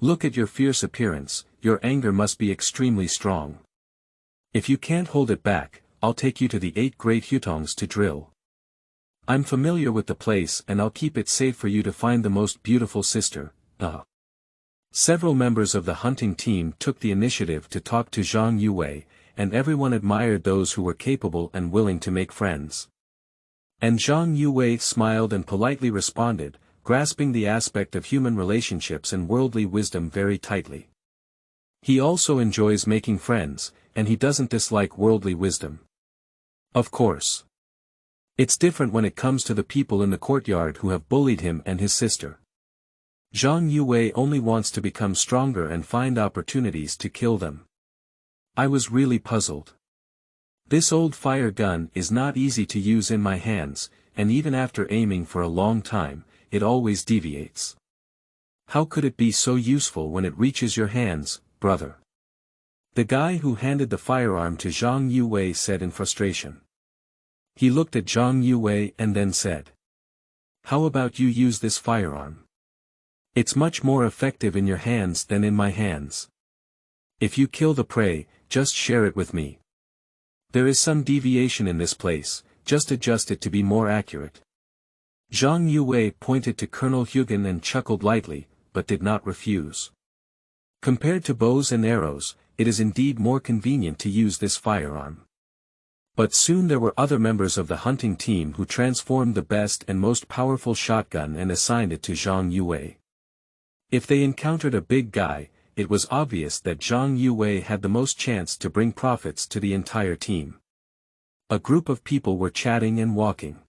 Look at your fierce appearance, your anger must be extremely strong. If you can't hold it back, I'll take you to the 8 great hutongs to drill. I'm familiar with the place and I'll keep it safe for you to find the most beautiful sister. Several members of the hunting team took the initiative to talk to Zhang Youwei, and everyone admired those who were capable and willing to make friends. And Zhang Youwei smiled and politely responded, grasping the aspect of human relationships and worldly wisdom very tightly. He also enjoys making friends, and he doesn't dislike worldly wisdom. Of course. It's different when it comes to the people in the courtyard who have bullied him and his sister. Zhang Youwei only wants to become stronger and find opportunities to kill them. I was really puzzled. This old fire gun is not easy to use in my hands, and even after aiming for a long time, it always deviates. How could it be so useful when it reaches your hands, brother? The guy who handed the firearm to Zhang Youwei said in frustration. He looked at Zhang Youwei and then said, "How about you use this firearm? It's much more effective in your hands than in my hands. If you kill the prey, just share it with me. There is some deviation in this place, just adjust it to be more accurate." Zhang Youwei pointed to Colonel Hugan and chuckled lightly, but did not refuse. Compared to bows and arrows, it is indeed more convenient to use this firearm. But soon there were other members of the hunting team who transformed the best and most powerful shotgun and assigned it to Zhang Youwei. If they encountered a big guy, it was obvious that Zhang Youwei had the most chance to bring profits to the entire team. A group of people were chatting and walking.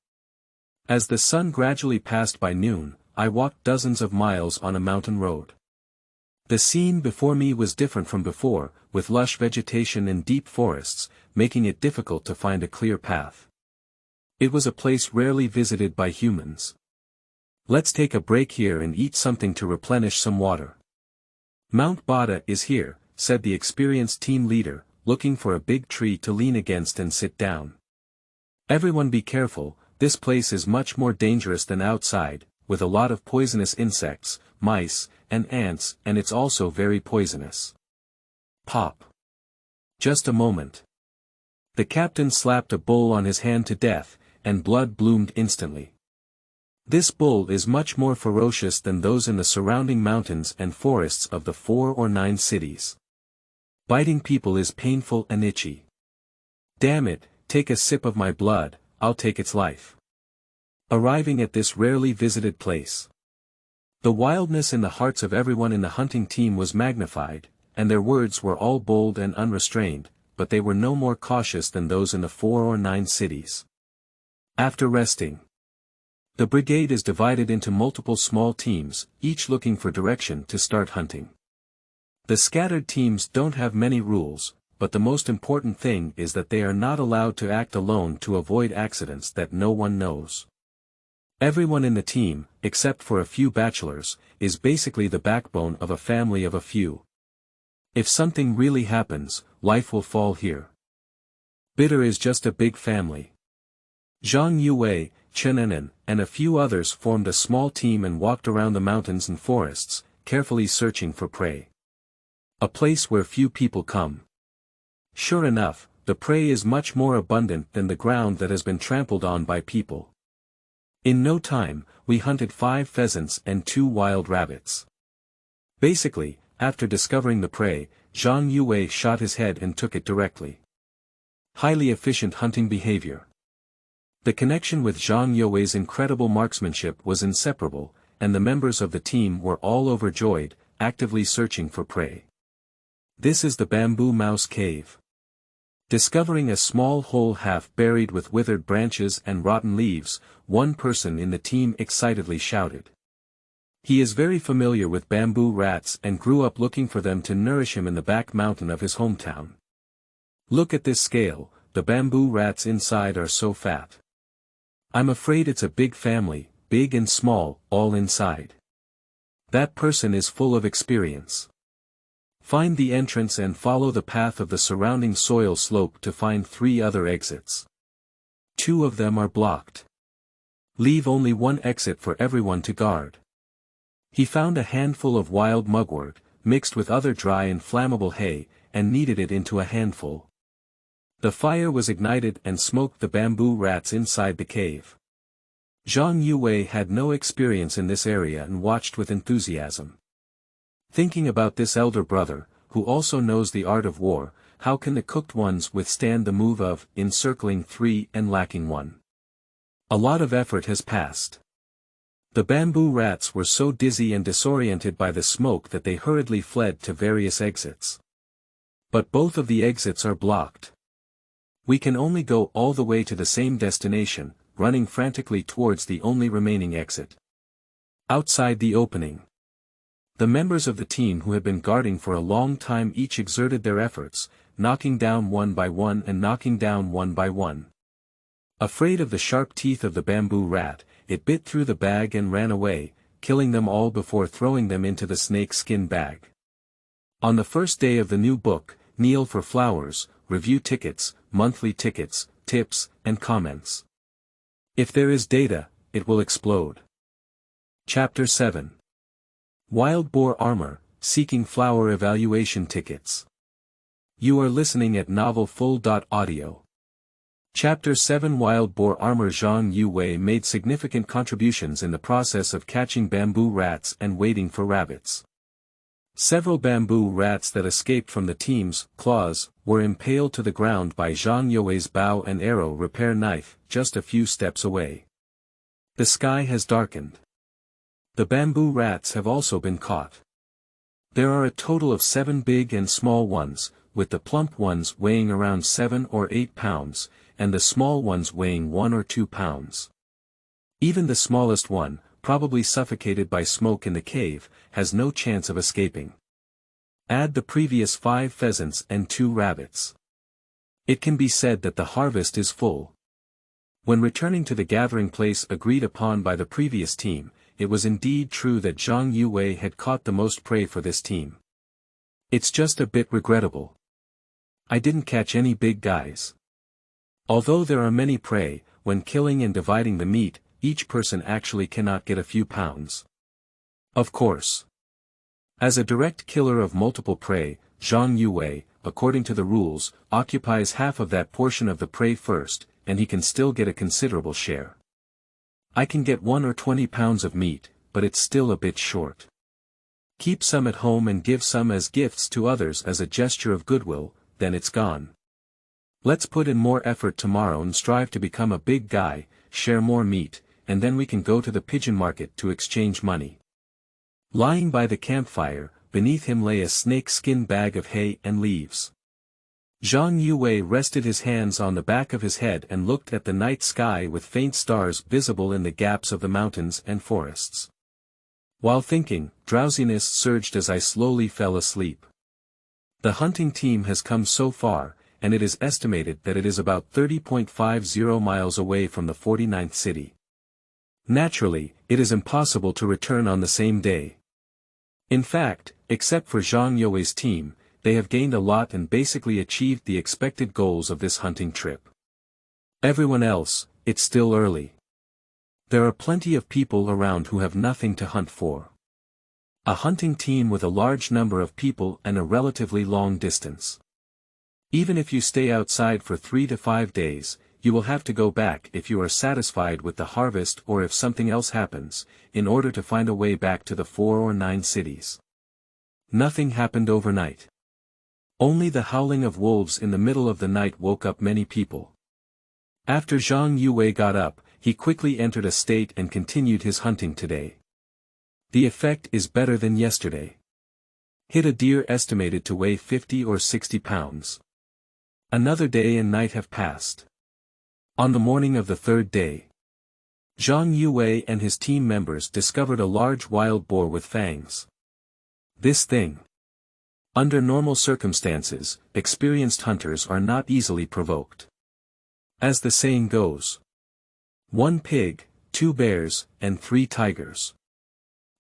As the sun gradually passed by noon, I walked dozens of miles on a mountain road. The scene before me was different from before, with lush vegetation and deep forests, making it difficult to find a clear path. It was a place rarely visited by humans. Let's take a break here and eat something to replenish some water. Mount Bada is here, said the experienced team leader, looking for a big tree to lean against and sit down. Everyone be careful, this place is much more dangerous than outside, with a lot of poisonous insects, mice, and ants, and it's also very poisonous. Pop. Just a moment. The captain slapped a bull on his hand to death, and blood bloomed instantly. This bull is much more ferocious than those in the surrounding mountains and forests of the 4 or 9 cities. Biting people is painful and itchy. Damn it, take a sip of my blood, I'll take its life. Arriving at this rarely visited place, the wildness in the hearts of everyone in the hunting team was magnified, and their words were all bold and unrestrained, but they were no more cautious than those in the 4 or 9 cities. After resting, the brigade is divided into multiple small teams, each looking for direction to start hunting. The scattered teams don't have many rules, but the most important thing is that they are not allowed to act alone to avoid accidents that no one knows. Everyone in the team, except for a few bachelors, is basically the backbone of a family of a few. If something really happens, life will fall here. Bitter is just a big family. Zhang Youwei, Chen and a few others formed a small team and walked around the mountains and forests, carefully searching for prey. A place where few people come. Sure enough, the prey is much more abundant than the ground that has been trampled on by people. In no time, we hunted 5 pheasants and 2 wild rabbits. Basically, after discovering the prey, Zhang Youwei shot his head and took it directly. Highly efficient hunting behavior. The connection with Zhang Youwei's incredible marksmanship was inseparable, and the members of the team were all overjoyed, actively searching for prey. This is the bamboo mouse cave. Discovering a small hole half buried with withered branches and rotten leaves, one person in the team excitedly shouted. He is very familiar with bamboo rats and grew up looking for them to nourish him in the back mountain of his hometown. Look at this scale, the bamboo rats inside are so fat. I'm afraid it's a big family, big and small, all inside. That person is full of experience. Find the entrance and follow the path of the surrounding soil slope to find 3 other exits. 2 of them are blocked. Leave only 1 exit for everyone to guard. He found a handful of wild mugwort, mixed with other dry and flammable hay, and kneaded it into a handful. The fire was ignited and smoked the bamboo rats inside the cave. Zhang Youwei had no experience in this area and watched with enthusiasm. Thinking about this elder brother, who also knows the art of war, how can the cooked ones withstand the move of encircling 3 and lacking 1? A lot of effort has passed. The bamboo rats were so dizzy and disoriented by the smoke that they hurriedly fled to various exits. But both of the exits are blocked. We can only go all the way to the same destination, running frantically towards the only remaining exit. Outside the opening, the members of the team who had been guarding for a long time each exerted their efforts, knocking down 1 by 1 and knocking down 1 by 1. Afraid of the sharp teeth of the bamboo rat, it bit through the bag and ran away, killing them all before throwing them into the snake skin bag. On the first day of the new book, kneel for flowers, review tickets, monthly tickets, tips, and comments. If there is data, it will explode. Chapter 7. Wild Boar Armor, Seeking Flower Evaluation Tickets. You are listening at novelfull.audio. Chapter 7. Wild Boar Armor. Zhang Youwei made significant contributions in the process of catching bamboo rats and waiting for rabbits. Several bamboo rats that escaped from the team's claws were impaled to the ground by Zhang Youwei's bow and arrow repair knife, just a few steps away. The sky has darkened. The bamboo rats have also been caught. There are a total of 7 big and small ones, with the plump ones weighing around 7 or 8 pounds, and the small ones weighing 1 or 2 pounds. Even the smallest one, probably suffocated by smoke in the cave, has no chance of escaping. Add the previous 5 pheasants and 2 rabbits. It can be said that the harvest is full. When returning to the gathering place agreed upon by the previous team, it was indeed true that Zhang Youwei had caught the most prey for this team. It's just a bit regrettable. I didn't catch any big guys. Although there are many prey, when killing and dividing the meat, each person actually cannot get a few pounds. Of course. As a direct killer of multiple prey, Zhang Youwei, according to the rules, occupies half of that portion of the prey first, and he can still get a considerable share. I can get 1 or 20 pounds of meat, but it's still a bit short. Keep some at home and give some as gifts to others as a gesture of goodwill, then it's gone. Let's put in more effort tomorrow and strive to become a big guy, share more meat, and then we can go to the pigeon market to exchange money. Lying by the campfire, beneath him lay a snake-skin bag of hay and leaves. Zhang Youwei rested his hands on the back of his head and looked at the night sky with faint stars visible in the gaps of the mountains and forests. While thinking, drowsiness surged as I slowly fell asleep. The hunting team has come so far, and it is estimated that it is about 30.50 miles away from the 49th city. Naturally, it is impossible to return on the same day. In fact, except for Zhang Youwei's team, they have gained a lot and basically achieved the expected goals of this hunting trip. Everyone else, it's still early. There are plenty of people around who have nothing to hunt for. A hunting team with a large number of people and a relatively long distance. Even if you stay outside for 3 to 5 days, you will have to go back if you are satisfied with the harvest or if something else happens, in order to find a way back to the 4 or 9 cities. Nothing happened overnight. Only the howling of wolves in the middle of the night woke up many people. After Zhang Youwei got up, he quickly entered a state and continued his hunting today. The effect is better than yesterday. Hit a deer estimated to weigh 50 or 60 pounds. Another day and night have passed. On the morning of the third day, Zhang Youwei and his team members discovered a large wild boar with fangs. This thing. Under normal circumstances, experienced hunters are not easily provoked. As the saying goes, 1 pig, 2 bears, and 3 tigers.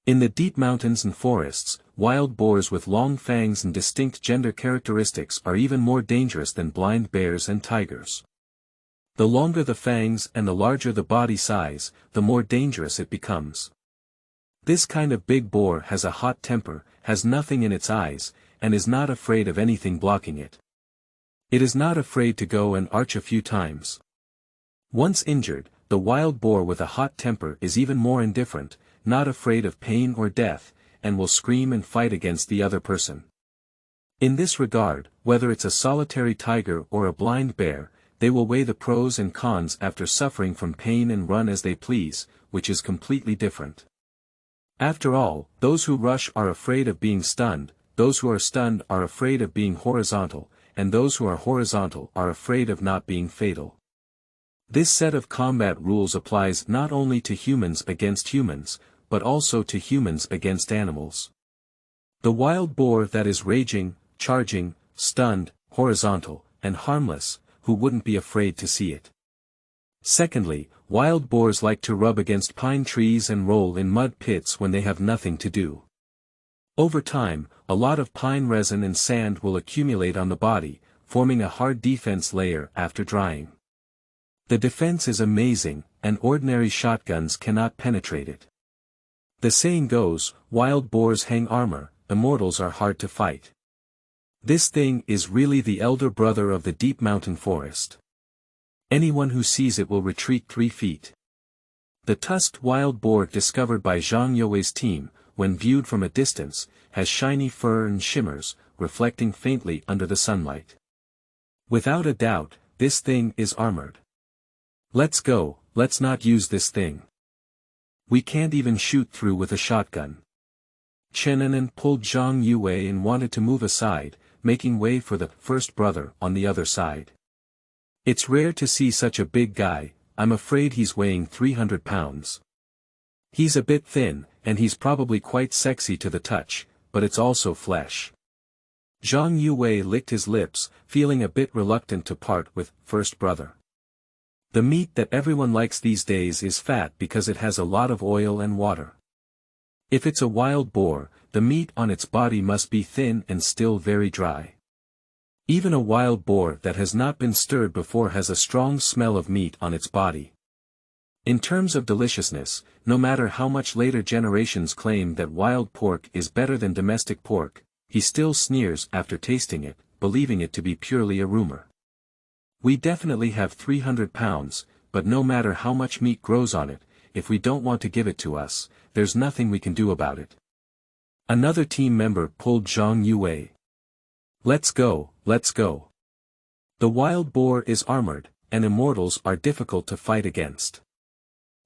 In the deep mountains and forests, wild boars with long fangs and distinct gender characteristics are even more dangerous than blind bears and tigers. The longer the fangs and the larger the body size, the more dangerous it becomes. This kind of big boar has a hot temper, has nothing in its eyes, and is not afraid of anything blocking it. It is not afraid to go and arch a few times. Once injured, the wild boar with a hot temper is even more indifferent, not afraid of pain or death, and will scream and fight against the other person. In this regard, whether it's a solitary tiger or a blind bear, they will weigh the pros and cons after suffering from pain and run as they please, which is completely different. After all, those who rush are afraid of being stunned, those who are stunned are afraid of being horizontal, and those who are horizontal are afraid of not being fatal. This set of combat rules applies not only to humans against humans, but also to humans against animals. The wild boar that is raging, charging, stunned, horizontal, and harmless, who wouldn't be afraid to see it? Secondly, wild boars like to rub against pine trees and roll in mud pits when they have nothing to do. Over time, a lot of pine resin and sand will accumulate on the body, forming a hard defense layer after drying. The defense is amazing, and ordinary shotguns cannot penetrate it. The saying goes, wild boars hang armor, immortals are hard to fight. This thing is really the elder brother of the deep mountain forest. Anyone who sees it will retreat 3 feet. The tusked wild boar discovered by Zhang Youwei's team, when viewed from a distance, has shiny fur and shimmers, reflecting faintly under the sunlight. Without a doubt, this thing is armored. Let's go, let's not use this thing. We can't even shoot through with a shotgun. Chenanan pulled Zhang Youwei and wanted to move aside, making way for the first brother on the other side. It's rare to see such a big guy, I'm afraid he's weighing 300 pounds. He's a bit thin, and he's probably quite sexy to the touch, but it's also flesh. Zhang Youwei licked his lips, feeling a bit reluctant to part with first brother. The meat that everyone likes these days is fat because it has a lot of oil and water. If it's a wild boar, the meat on its body must be thin and still very dry. Even a wild boar that has not been stirred before has a strong smell of meat on its body. In terms of deliciousness, no matter how much later generations claim that wild pork is better than domestic pork, he still sneers after tasting it, believing it to be purely a rumor. We definitely have 300 pounds, but no matter how much meat grows on it, if we don't want to give it to us, there's nothing we can do about it. Another team member pulled Zhang Youwei. Let's go, let's go. The wild boar is armored, and immortals are difficult to fight against.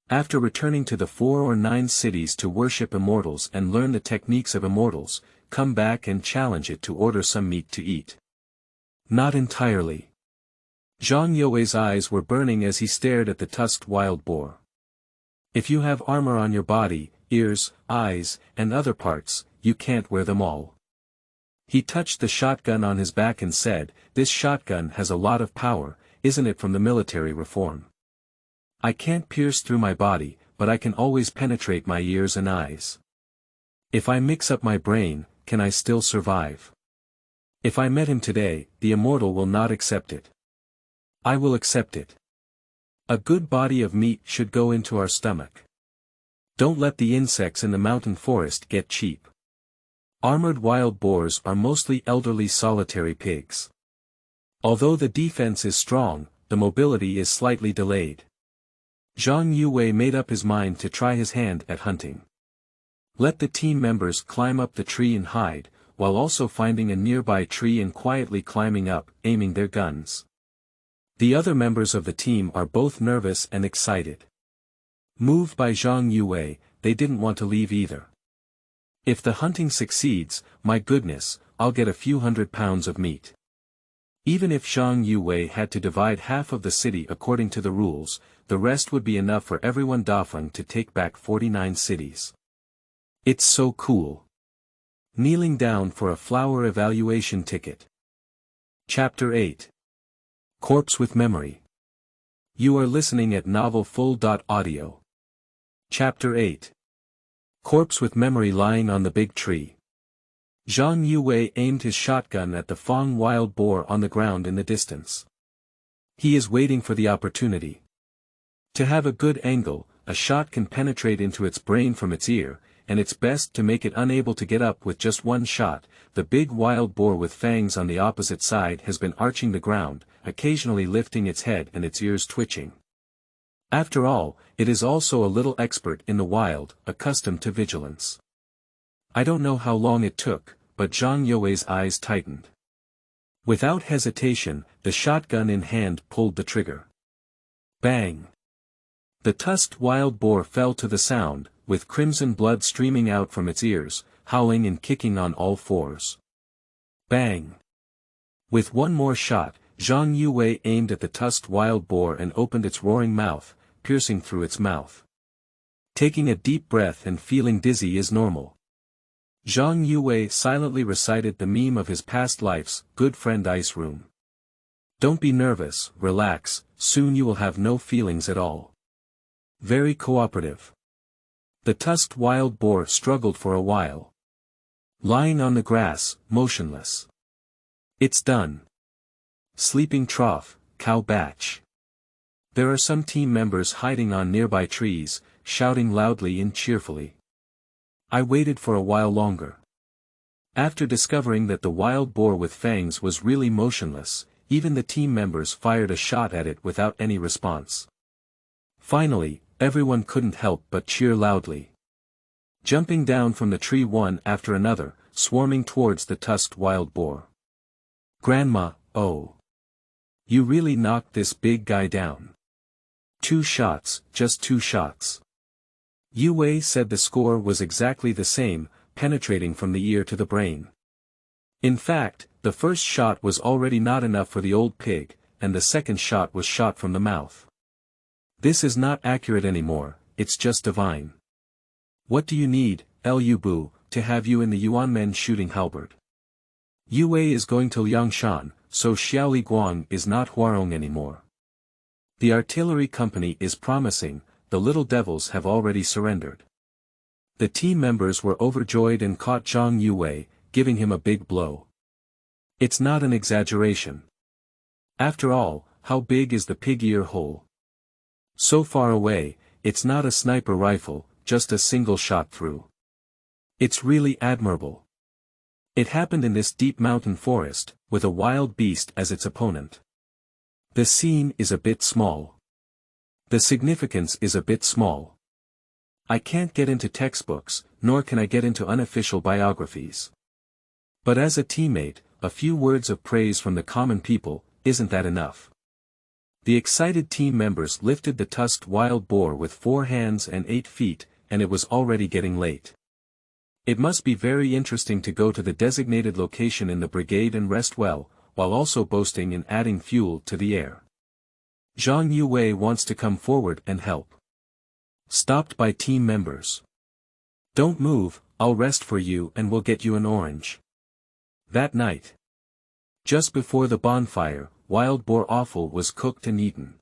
After returning to the 4 or 9 cities to worship immortals and learn the techniques of immortals, come back and challenge it to order some meat to eat. Not entirely. Zhang Youwei's eyes were burning as he stared at the tusked wild boar. If you have armor on your body, ears, eyes, and other parts, you can't wear them all. He touched the shotgun on his back and said, "This shotgun has a lot of power, isn't it from the military reform? I can't pierce through my body, but I can always penetrate my ears and eyes. If I mix up my brain, can I still survive? If I met him today, the immortal will not accept it. I will accept it. A good body of meat should go into our stomach. Don't let the insects in the mountain forest get cheap. Armored wild boars are mostly elderly solitary pigs. Although the defense is strong, the mobility is slightly delayed." Zhang Youwei made up his mind to try his hand at hunting. Let the team members climb up the tree and hide, while also finding a nearby tree and quietly climbing up, aiming their guns. The other members of the team are both nervous and excited. Moved by Zhang Youwei, they didn't want to leave either. If the hunting succeeds, my goodness, I'll get a few 100 pounds of meat. Even if Zhang Youwei had to divide half of the city according to the rules, the rest would be enough for everyone Dafeng to take back 49 cities. It's so cool. Kneeling down for a flower evaluation ticket. Chapter 8. Corpse with Memory. You are listening at novelfull.audio. Chapter 8. Corpse with Memory lying on the big tree. Zhang Youwei aimed his shotgun at the Fang wild boar on the ground in the distance. He is waiting for the opportunity. To have a good angle, a shot can penetrate into its brain from its ear, and it's best to make it unable to get up with just one shot. The big wild boar with fangs on the opposite side has been arching the ground, occasionally lifting its head and its ears twitching. After all, it is also a little expert in the wild, accustomed to vigilance. I don't know how long it took, but Zhang Youwei's eyes tightened. Without hesitation, the shotgun in hand pulled the trigger. Bang! The tusked wild boar fell to the sound, with crimson blood streaming out from its ears, howling and kicking on all fours. Bang! With one more shot, Zhang Youwei aimed at the tusked wild boar and opened its roaring mouth, piercing through its mouth. Taking a deep breath and feeling dizzy is normal. Zhang Youwei silently recited the meme of his past life's good friend Ice Room. Don't be nervous, relax, soon you will have no feelings at all. Very cooperative. The tusked wild boar struggled for a while. Lying on the grass, motionless. It's done. Sleeping trough, cow batch. There are some team members hiding on nearby trees, shouting loudly and cheerfully. I waited for a while longer. After discovering that the wild boar with fangs was really motionless, even the team members fired a shot at it without any response. Finally, everyone couldn't help but cheer loudly. Jumping down from the tree one after another, swarming towards the tusked wild boar. Grandma, oh. You really knocked this big guy down. 2 shots, just 2 shots. Youwei said the score was exactly the same, penetrating from the ear to the brain. In fact, the first shot was already not enough for the old pig, and the second shot was shot from the mouth. This is not accurate anymore, it's just divine. What do you need, Liu Bu, to have you in the Yuan men shooting halberd? Youwei is going to Liangshan, so Xiaoli Guang is not Huarong anymore. The artillery company is promising, the little devils have already surrendered. The team members were overjoyed and caught Zhang Youwei, giving him a big blow. It's not an exaggeration. After all, how big is the pig ear hole? So far away, it's not a sniper rifle, just a single shot through. It's really admirable. It happened in this deep mountain forest, with a wild beast as its opponent. The scene is a bit small. The significance is a bit small. I can't get into textbooks, nor can I get into unofficial biographies. But as a teammate, a few words of praise from the common people, isn't that enough? The excited team members lifted the tusked wild boar with 4 hands and 8 feet, and it was already getting late. It must be very interesting to go to the designated location in the brigade and rest well, while also boasting in adding fuel to the air. Zhang Youwei wants to come forward and help. Stopped by team members. Don't move, I'll rest for you and we'll get you an orange. That night, just before the bonfire, wild boar offal was cooked and eaten.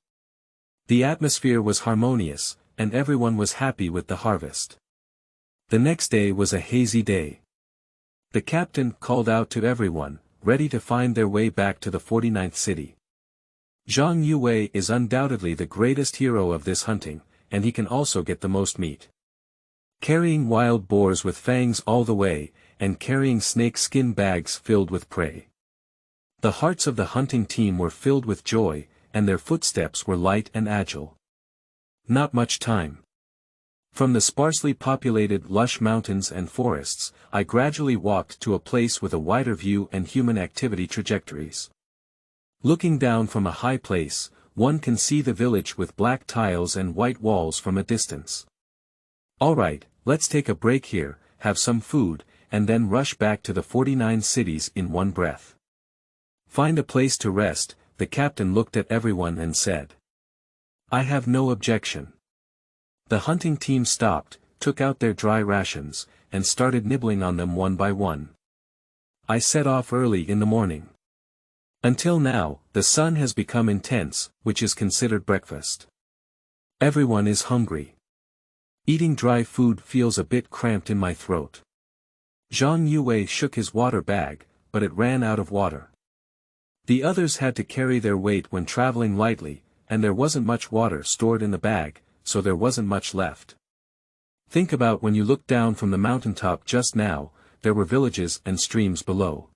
The atmosphere was harmonious, and everyone was happy with the harvest. The next day was a hazy day. The captain called out to everyone, ready to find their way back to the 49th city. Zhang Youwei is undoubtedly the greatest hero of this hunting, and he can also get the most meat. Carrying wild boars with fangs all the way, and carrying snake skin bags filled with prey. The hearts of the hunting team were filled with joy, and their footsteps were light and agile. Not much time. From the sparsely populated lush mountains and forests, I gradually walked to a place with a wider view and human activity trajectories. Looking down from a high place, one can see the village with black tiles and white walls from a distance. Alright, let's take a break here, have some food, and then rush back to the 49 cities in one breath. Find a place to rest, the captain looked at everyone and said. I have no objection. The hunting team stopped, took out their dry rations, and started nibbling on them one by one. I set off early in the morning. Until now, the sun has become intense, which is considered breakfast. Everyone is hungry. Eating dry food feels a bit cramped in my throat. Zhang Youwei shook his water bag, but it ran out of water. The others had to carry their weight when traveling lightly, and there wasn't much water stored in the bag, so there wasn't much left. Think about when you looked down from the mountaintop just now, there were villages and streams below.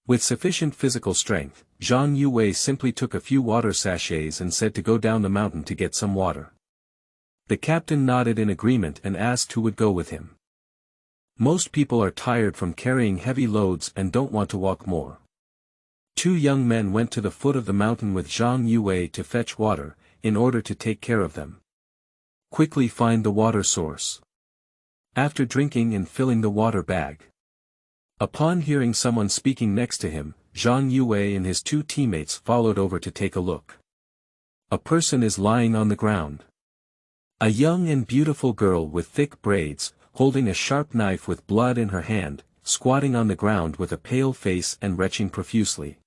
With sufficient physical strength, Zhang Youwei simply took a few water sachets and said to go down the mountain to get some water. The captain nodded in agreement and asked who would go with him. Most people are tired from carrying heavy loads and don't want to walk more. 2 young men went to the foot of the mountain with Zhang Youwei to fetch water, in order to take care of them. Quickly find the water source. After drinking and filling the water bag. Upon hearing someone speaking next to him, Zhang Youwei and his 2 teammates followed over to take a look. A person is lying on the ground. A young and beautiful girl with thick braids, holding a sharp knife with blood in her hand, squatting on the ground with a pale face and retching profusely.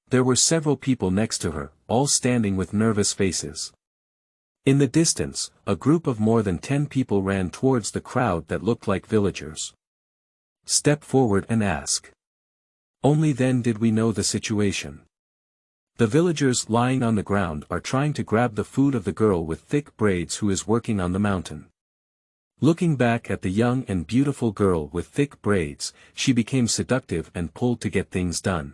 There were several people next to her, all standing with nervous faces. In the distance, a group of more than 10 people ran towards the crowd that looked like villagers. Step forward and ask. Only then did we know the situation. The villagers lying on the ground are trying to grab the food of the girl with thick braids who is working on the mountain. Looking back at the young and beautiful girl with thick braids, she became seductive and pulled to get things done.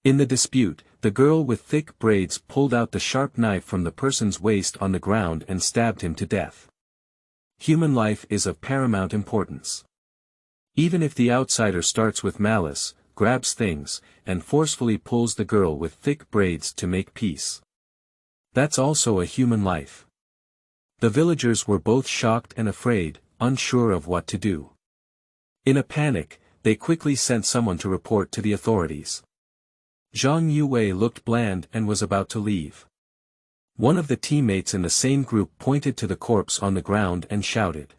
In the dispute, the girl with thick braids pulled out the sharp knife from the person's waist on the ground and stabbed him to death. Human life is of paramount importance. Even if the outsider starts with malice, grabs things, and forcefully pulls the girl with thick braids to make peace. That's also a human life. The villagers were both shocked and afraid, unsure of what to do. In a panic, they quickly sent someone to report to the authorities. Zhang Youwei looked bland and was about to leave. One of the teammates in the same group pointed to the corpse on the ground and shouted.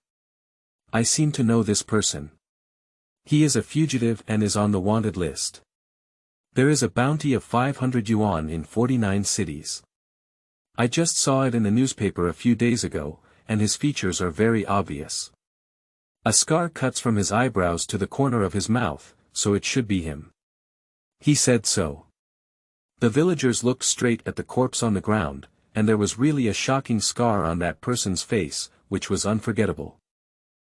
I seem to know this person. He is a fugitive and is on the wanted list. There is a bounty of 500 yuan in 49 cities. I just saw it in the newspaper a few days ago, and his features are very obvious. A scar cuts from his eyebrows to the corner of his mouth, so it should be him. He said so. The villagers looked straight at the corpse on the ground, and there was really a shocking scar on that person's face, which was unforgettable.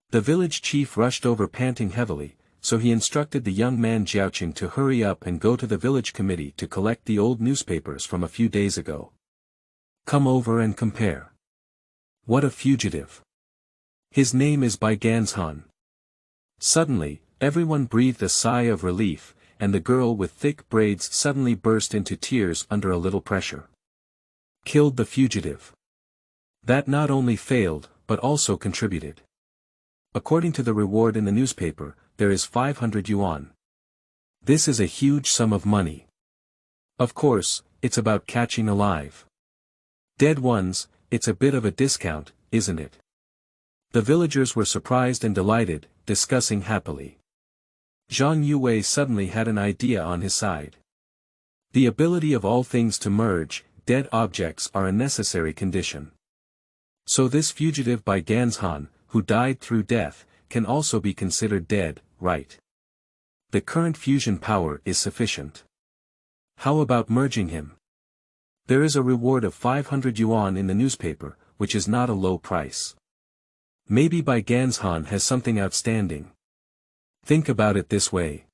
The village chief rushed over panting heavily, so he instructed the young man Jiaoqing to hurry up and go to the village committee to collect the old newspapers from a few days ago. Come over and compare. What a fugitive. His name is Bai Ganshan. Suddenly, everyone breathed a sigh of relief, and the girl with thick braids suddenly burst into tears under a little pressure. Killed the fugitive. That not only failed, but also contributed. According to the reward in the newspaper, there is 500 yuan. This is a huge sum of money. Of course, it's about catching alive. Dead ones, it's a bit of a discount, isn't it? The villagers were surprised and delighted, discussing happily. Zhang Youwei suddenly had an idea on his side. The ability of all things to merge, dead objects are a necessary condition. So this fugitive by Ganzhan, who died through death, can also be considered dead, right? The current fusion power is sufficient. How about merging him? There is a reward of 500 yuan in the newspaper, which is not a low price. Maybe Bai Ganzhan has something outstanding. Think about it this way.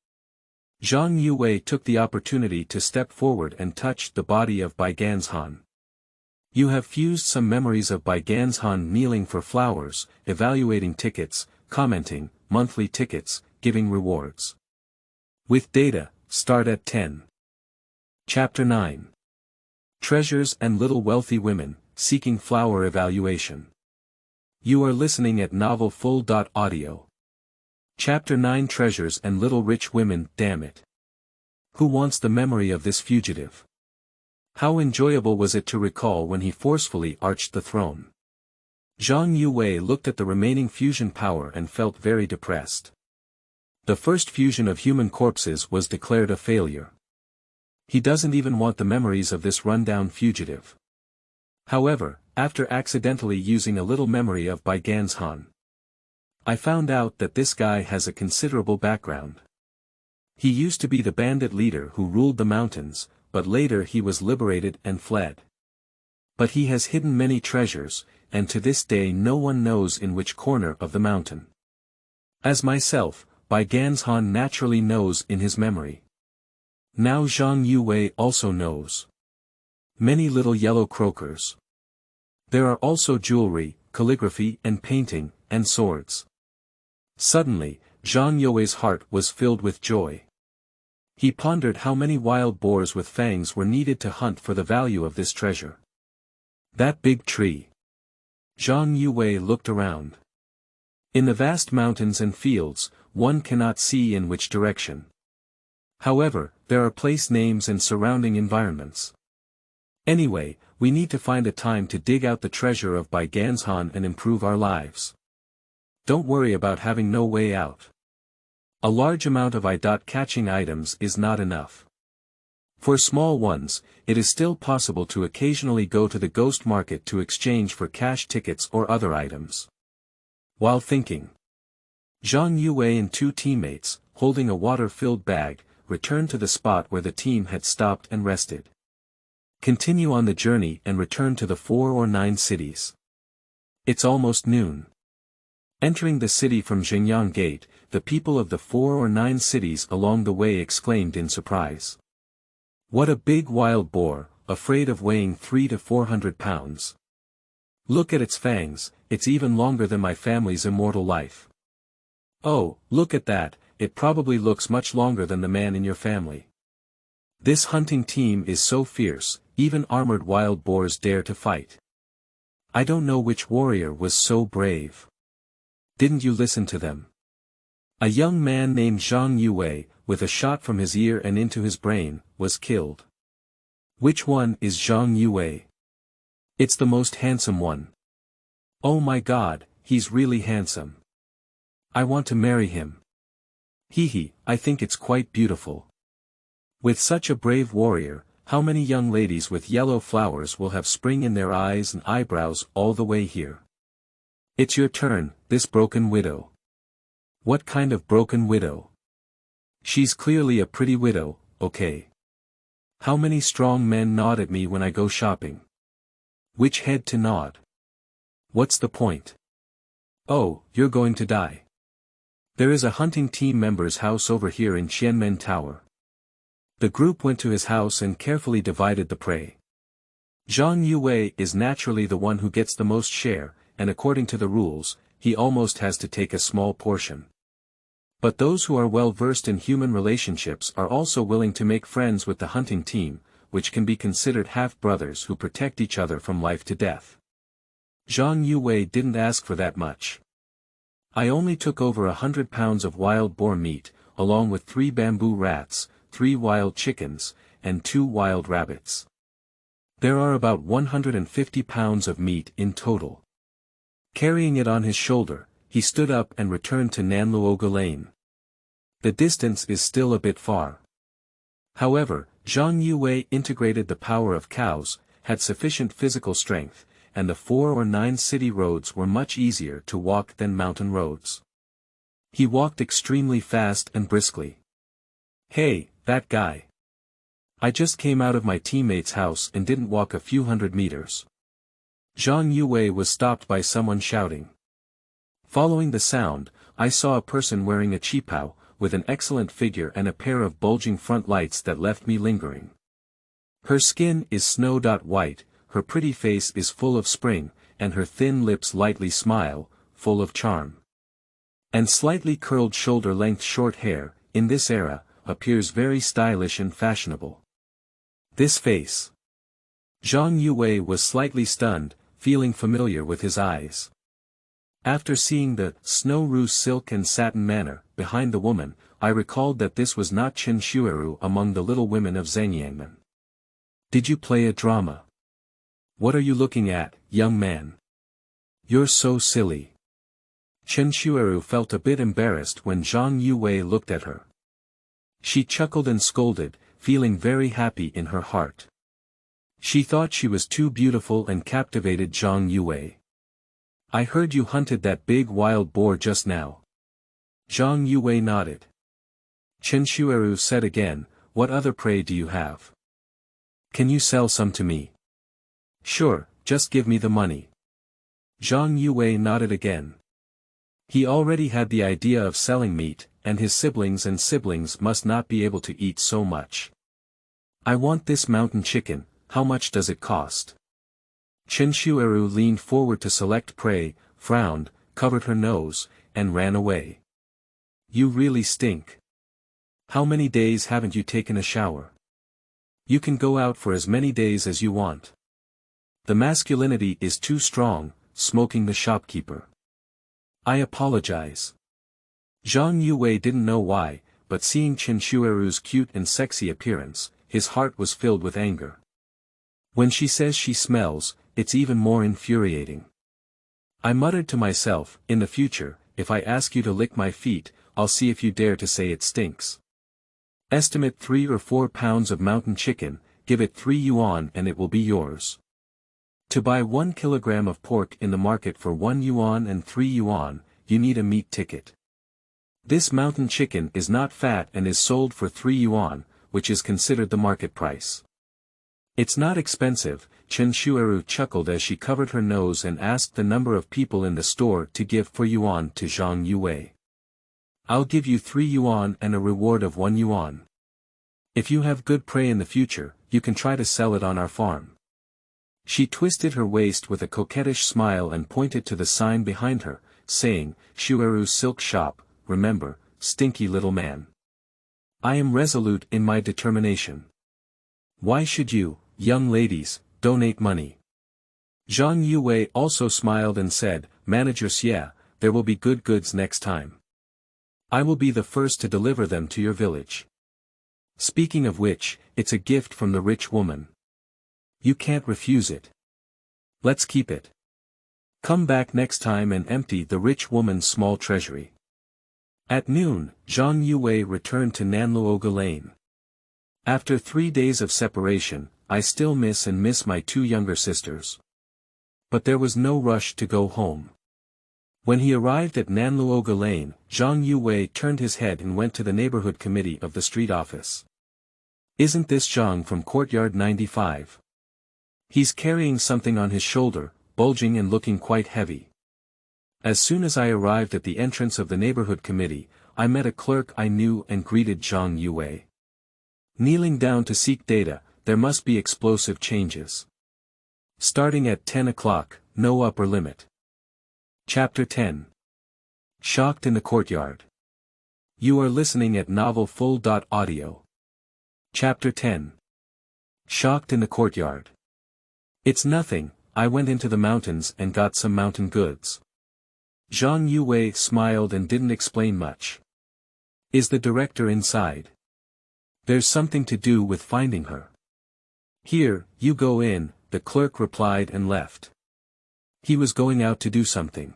Zhang Youwei took the opportunity to step forward and touch the body of Bai Ganzhan. You have fused some memories of Bai Ganzhan kneeling for flowers, evaluating tickets, commenting, monthly tickets, giving rewards. With data, start at 10. Chapter 9. Treasures and Little Wealthy Women, Seeking Flower Evaluation. You are listening at novelfull.audio. Chapter 9. Treasures and Little Rich Women. Damn it. Who wants the memory of this fugitive? How enjoyable was it to recall when he forcefully arched the throne. Zhang Youwei looked at the remaining fusion power and felt very depressed. The first fusion of human corpses was declared a failure. He doesn't even want the memories of this rundown fugitive. However, after accidentally using a little memory of Bai Ganzhan, I found out that this guy has a considerable background. He used to be the bandit leader who ruled the mountains, but later he was liberated and fled. But he has hidden many treasures, and to this day no one knows in which corner of the mountain. As myself, Bai Ganzhan naturally knows in his memory. Now Zhang Youwei also knows. Many little yellow croakers. There are also jewelry, calligraphy and painting, and swords. Suddenly, Zhang Youwei's heart was filled with joy. He pondered how many wild boars with fangs were needed to hunt for the value of this treasure. That big tree. Zhang Youwei looked around. In the vast mountains and fields, one cannot see in which direction. However, there are place names and surrounding environments. Anyway, we need to find a time to dig out the treasure of Bai Ganzhan and improve our lives. Don't worry about having no way out. A large amount of eye-catching items is not enough. For small ones, it is still possible to occasionally go to the ghost market to exchange for cash tickets or other items. While thinking, Zhang Youwei and two teammates, holding a water-filled bag, returned to the spot where the team had stopped and rested. Continue on the journey and return to the 4 or 9 cities. It's almost noon. Entering the city from Xingyang Gate, the people of the 4 or 9 cities along the way exclaimed in surprise. What a big wild boar, afraid of weighing 300 to 400 pounds. Look at its fangs, it's even longer than my family's immortal life. Oh, look at that, it probably looks much longer than the man in your family. This hunting team is so fierce, even armored wild boars dare to fight. I don't know which warrior was so brave. Didn't you listen to them? A young man named Zhang Youwei, with a shot from his ear and into his brain, was killed. Which one is Zhang Youwei? It's the most handsome one. Oh my God, he's really handsome. I want to marry him. Hee, I think it's quite beautiful. With such a brave warrior, how many young ladies with yellow flowers will have spring in their eyes and eyebrows all the way here? It's your turn, this broken widow. What kind of broken widow? She's clearly a pretty widow, okay. How many strong men nod at me when I go shopping? Which head to nod? What's the point? Oh, you're going to die. There is a hunting team member's house over here in Qianmen Tower. The group went to his house and carefully divided the prey. Zhang Youwei is naturally the one who gets the most share, and according to the rules, he almost has to take a small portion. But those who are well versed in human relationships are also willing to make friends with the hunting team, which can be considered half-brothers who protect each other from life to death. Zhang Youwei didn't ask for that much. I only took over 100 pounds of wild boar meat, along with 3 bamboo rats, 3 wild chickens, and 2 wild rabbits. There are about 150 pounds of meat in total. Carrying it on his shoulder, he stood up and returned to Nanluoga Lane. The distance is still a bit far. However, Zhang Youwei integrated the power of cows, had sufficient physical strength, and the 4 or 9 city roads were much easier to walk than mountain roads. He walked extremely fast and briskly. "Hey, that guy. I just came out of my teammate's house and didn't walk a few hundred meters." Zhang Youwei was stopped by someone shouting. Following the sound, I saw a person wearing a qipao, with an excellent figure and a pair of bulging front lights that left me lingering. Her skin is snow-white, her pretty face is full of spring, and her thin lips lightly smile, full of charm. And slightly curled shoulder-length short hair, in this era, appears very stylish and fashionable. This face. Zhang Youwei was slightly stunned, feeling familiar with his eyes. After seeing the snow-rose silk and satin manner behind the woman, I recalled that this was not Chen Shueru among the little women of Zhangyanmen. "Did you play a drama? What are you looking at, young man? You're so silly." Chen Shueru felt a bit embarrassed when Zhang Youwei looked at her. She chuckled and scolded, feeling very happy in her heart. She thought she was too beautiful and captivated Zhang Youwei. "I heard you hunted that big wild boar just now." Zhang Youwei nodded. Chen Shueru said again, "What other prey do you have? Can you sell some to me?" "Sure, just give me the money." Zhang Youwei nodded again. He already had the idea of selling meat, and his siblings must not be able to eat so much. "I want this mountain chicken, how much does it cost?" Chen Shueru leaned forward to select prey, frowned, covered her nose, and ran away. "You really stink. How many days haven't you taken a shower? You can go out for as many days as you want." "The masculinity is too strong," smoking the shopkeeper. "I apologize." Zhang Youwei didn't know why, but seeing Chen Shueru's cute and sexy appearance, his heart was filled with anger. When she says she smells, it's even more infuriating. I muttered to myself, "In the future, if I ask you to lick my feet, I'll see if you dare to say it stinks." Estimate 3 or 4 pounds of mountain chicken, give it 3 yuan and it will be yours. To buy 1 kilogram of pork in the market for 1 yuan and 3 yuan, you need a meat ticket. This mountain chicken is not fat and is sold for 3 yuan, which is considered the market price. "It's not expensive," Chen Shueru chuckled as she covered her nose and asked the number of people in the store to give 4 yuan to Zhang Youwei. "I'll give you 3 yuan and a reward of 1 yuan. If you have good prey in the future, you can try to sell it on our farm." She twisted her waist with a coquettish smile and pointed to the sign behind her, saying, "Shueru's Silk Shop, remember, stinky little man. I am resolute in my determination. Why should you, young ladies, donate money?" Zhang Youwei also smiled and said, "Manager Xie, there will be good goods next time. I will be the first to deliver them to your village. Speaking of which, it's a gift from the rich woman. You can't refuse it. Let's keep it. Come back next time and empty the rich woman's small treasury." At noon, Zhang Youwei returned to Nanluoga Lane. "After 3 days of separation, I still miss my 2 younger sisters." But there was no rush to go home. When he arrived at Nanluoga Lane, Zhang Youwei turned his head and went to the neighborhood committee of the street office. "Isn't this Zhang from Courtyard 95? He's carrying something on his shoulder, bulging and looking quite heavy." As soon as I arrived at the entrance of the neighborhood committee, I met a clerk I knew and greeted Zhang Youwei. Kneeling down to seek data, there must be explosive changes. Starting at 10 o'clock, no upper limit. Chapter 10. Shocked in the Courtyard. You are listening at novelfull.audio. Chapter 10. Shocked in the courtyard. It's nothing, I went into the mountains and got some mountain goods. Zhang Youwei smiled and didn't explain much. Is the director inside? There's something to do with finding her. Here, you go in, the clerk replied and left. He was going out to do something.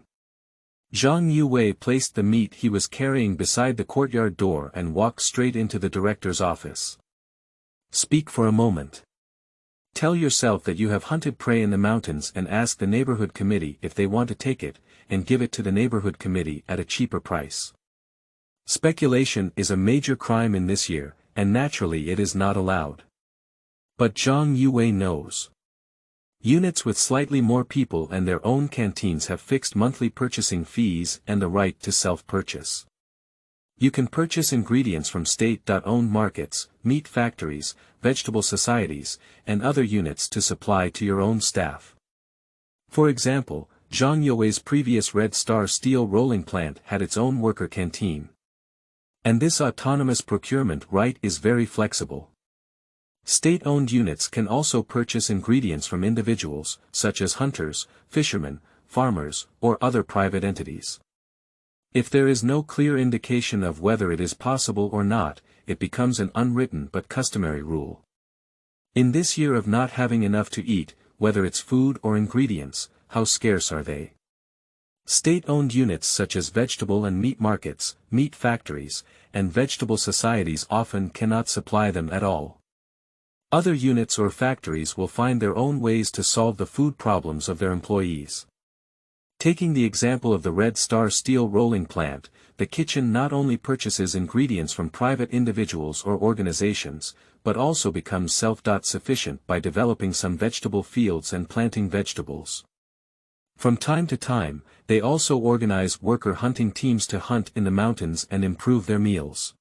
Zhang Youwei placed the meat he was carrying beside the courtyard door and walked straight into the director's office. Speak for a moment. Tell yourself that you have hunted prey in the mountains and ask the neighborhood committee if they want to take it, and give it to the neighborhood committee at a cheaper price. Speculation is a major crime in this year, and naturally it is not allowed. But Zhang Youwei knows. Units with slightly more people and their own canteens have fixed monthly purchasing fees and the right to self-purchase. You can purchase ingredients from state-owned markets, meat factories, vegetable societies, and other units to supply to your own staff. For example, Zhang Youwei's previous Red Star steel rolling plant had its own worker canteen. And this autonomous procurement right is very flexible. State-owned units can also purchase ingredients from individuals, such as hunters, fishermen, farmers, or other private entities. If there is no clear indication of whether it is possible or not, it becomes an unwritten but customary rule. In this year of not having enough to eat, whether it's food or ingredients, how scarce are they? State-owned units such as vegetable and meat markets, meat factories, and vegetable societies often cannot supply them at all. Other units or factories will find their own ways to solve the food problems of their employees. Taking the example of the Red Star steel rolling plant, the kitchen not only purchases ingredients from private individuals or organizations, but also becomes self-sufficient by developing some vegetable fields and planting vegetables. From time to time, they also organize worker hunting teams to hunt in the mountains and improve their meals.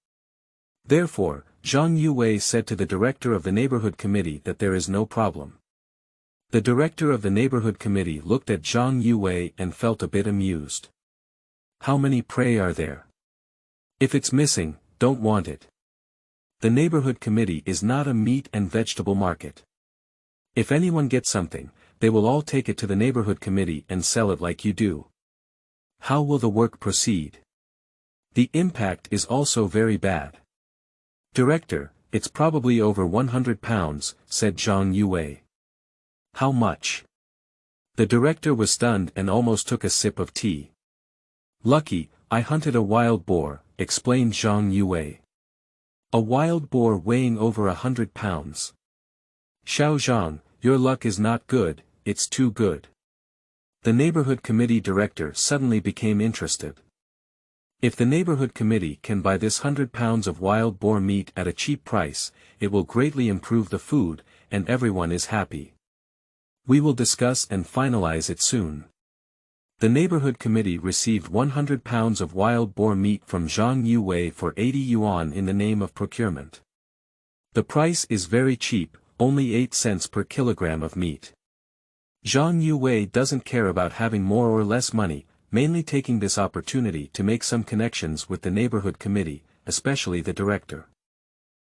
Therefore, Zhang Youwei said to the director of the neighborhood committee that there is no problem. The director of the neighborhood committee looked at Zhang Youwei and felt a bit amused. How many prey are there? If it's missing, don't want it. The neighborhood committee is not a meat and vegetable market. If anyone gets something, they will all take it to the neighborhood committee and sell it like you do. How will the work proceed? The impact is also very bad. Director, it's probably over 100 pounds, said Zhang Youwei. How much? The director was stunned and almost took a sip of tea. Lucky, I hunted a wild boar, explained Zhang Youwei. A wild boar weighing over 100 pounds. Xiao Zhang, your luck is not good, it's too good. The neighborhood committee director suddenly became interested. If the neighborhood committee can buy this 100 pounds of wild boar meat at a cheap price, it will greatly improve the food, and everyone is happy. We will discuss and finalize it soon. The neighborhood committee received 100 pounds of wild boar meat from Zhang Youwei for 80 yuan in the name of procurement. The price is very cheap, only 8 cents per kilogram of meat. Zhang Youwei doesn't care about having more or less money, mainly taking this opportunity to make some connections with the neighborhood committee, especially the director.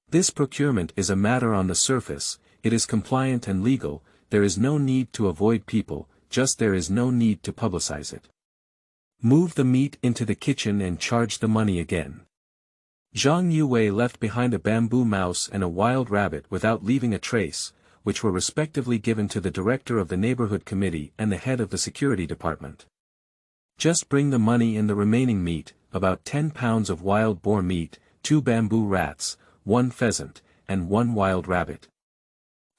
This procurement is a matter on the surface, it is compliant and legal, there is no need to avoid people, just there is no need to publicize it. Move the meat into the kitchen and charge the money again. Zhang Youwei left behind a bamboo mouse and a wild rabbit without leaving a trace, which were respectively given to the director of the neighborhood committee and the head of the security department. Just bring the money and the remaining meat, about 10 pounds of wild boar meat, 2 bamboo rats, 1 pheasant, and 1 wild rabbit.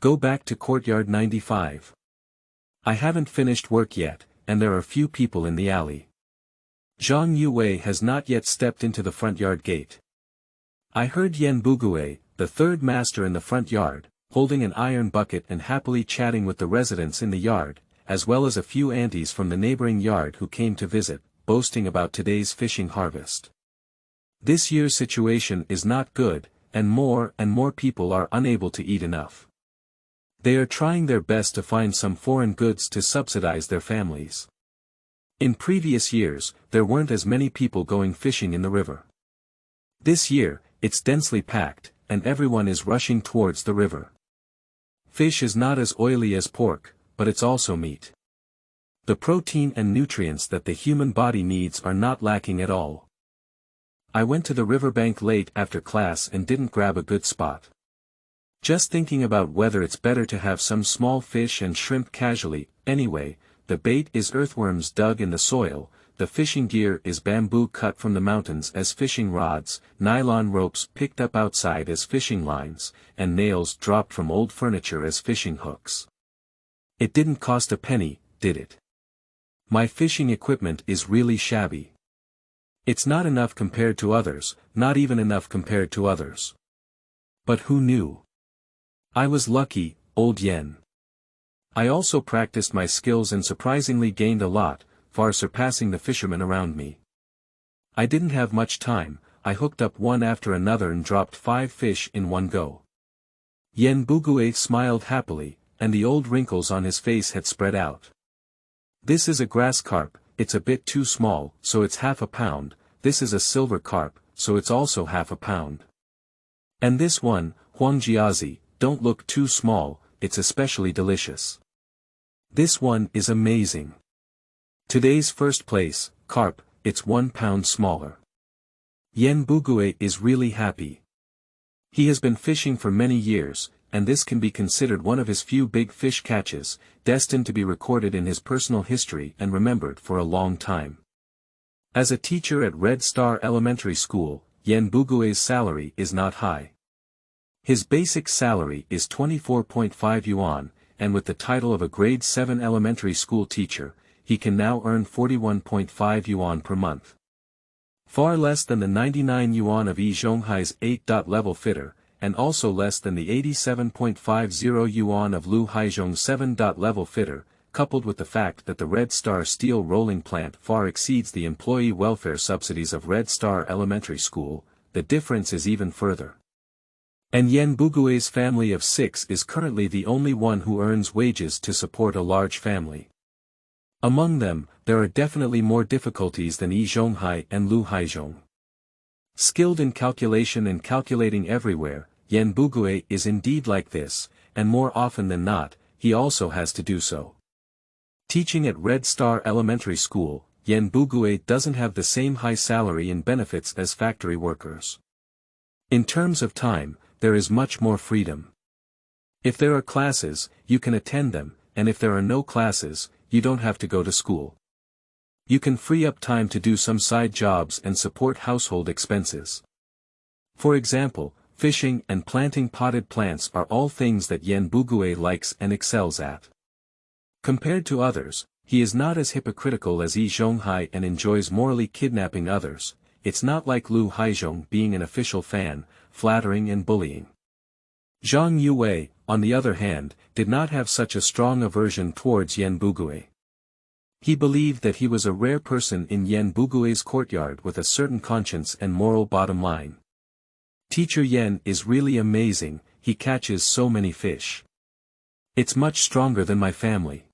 Go back to Courtyard 95. I haven't finished work yet, and there are few people in the alley. Zhang Youwei has not yet stepped into the front yard gate. I heard Yan Bugue, the third master in the front yard, holding an iron bucket and happily chatting with the residents in the yard, as well as a few aunties from the neighboring yard who came to visit, boasting about today's fishing harvest. This year's situation is not good, and more people are unable to eat enough. They are trying their best to find some foreign goods to subsidize their families. In previous years, there weren't as many people going fishing in the river. This year, it's densely packed, and everyone is rushing towards the river. Fish is not as oily as pork, but it's also meat. The protein and nutrients that the human body needs are not lacking at all. I went to the riverbank late after class and didn't grab a good spot. Just thinking about whether it's better to have some small fish and shrimp casually. Anyway, the bait is earthworms dug in the soil, the fishing gear is bamboo cut from the mountains as fishing rods, nylon ropes picked up outside as fishing lines, and nails dropped from old furniture as fishing hooks. It didn't cost a penny, did it? My fishing equipment is really shabby. It's not enough compared to others, not even enough compared to others. But who knew? I was lucky, old yen. I also practiced my skills and surprisingly gained a lot, far surpassing the fishermen around me. I didn't have much time, I hooked up one after another and dropped 5 fish in one go. Yen Bugue smiled happily, and the old wrinkles on his face had spread out. This is a grass carp, it's a bit too small, so it's half a pound, this is a silver carp, so it's also half a pound. And this one, Huangjiazi, don't look too small, it's especially delicious. This one is amazing. Today's first place, carp, it's 1 pound smaller. Yen Bugue is really happy. He has been fishing for many years, and this can be considered one of his few big fish catches, destined to be recorded in his personal history and remembered for a long time. As a teacher at Red Star Elementary School, Yen Bugue's salary is not high. His basic salary is 24.5 yuan, and with the title of a grade 7 elementary school teacher, he can now earn 41.5 yuan per month. Far less than the 99 yuan of Yi Zhonghai's 8-level fitter, and also less than the 87.50 yuan of Lu Haizhong's 7-level fitter, coupled with the fact that the Red Star steel rolling plant far exceeds the employee welfare subsidies of Red Star Elementary School, the difference is even further. And Yen Bugue's family of 6 is currently the only one who earns wages to support a large family. Among them, there are definitely more difficulties than Yi Zhonghai and Lu Haizhong. Skilled in calculation and calculating everywhere, Yen Bugue is indeed like this, and more often than not, he also has to do so. Teaching at Red Star Elementary School, Yen Bugue doesn't have the same high salary and benefits as factory workers. In terms of time, there is much more freedom. If there are classes, you can attend them, and if there are no classes, you don't have to go to school. You can free up time to do some side jobs and support household expenses. For example, fishing and planting potted plants are all things that Yen Bugue likes and excels at. Compared to others, he is not as hypocritical as Yi Zhonghai and enjoys morally kidnapping others. It's not like Lu Haizhong being an official fan, flattering and bullying. Zhang Youwei, on the other hand, did not have such a strong aversion towards Yen Bugue. He believed that he was a rare person in Yen Bugue's courtyard with a certain conscience and moral bottom line. Teacher Yen is really amazing, he catches so many fish. It's much stronger than my family.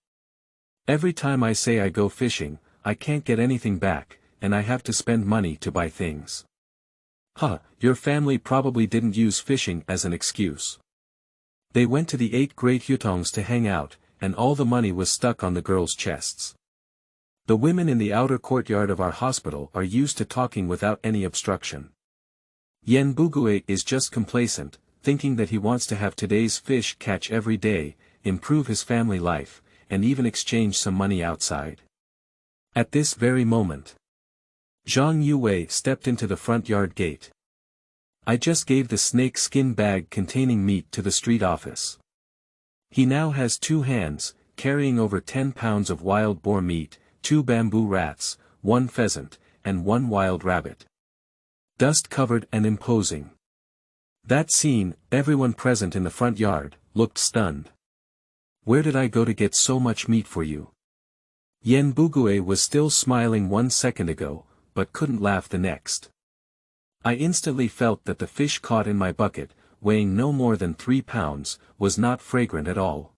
Every time I say I go fishing, I can't get anything back, and I have to spend money to buy things. Your family probably didn't use fishing as an excuse. They went to the 8 great hutongs to hang out, and all the money was stuck on the girls' chests. The women in the outer courtyard of our hospital are used to talking without any obstruction. Yen Bugue is just complacent, thinking that he wants to have today's fish catch every day, improve his family life, and even exchange some money outside. At this very moment, Zhang Youwei stepped into the front yard gate. I just gave the snake skin bag containing meat to the street office. He now has 2 hands, carrying over 10 pounds of wild boar meat, 2 bamboo rats, 1 pheasant, and 1 wild rabbit. Dust-covered and imposing. That scene, everyone present in the front yard, looked stunned. Where did I go to get so much meat for you? Yen Bugue was still smiling 1 second ago, but couldn't laugh the next. I instantly felt that the fish caught in my bucket, weighing no more than 3 pounds, was not fragrant at all.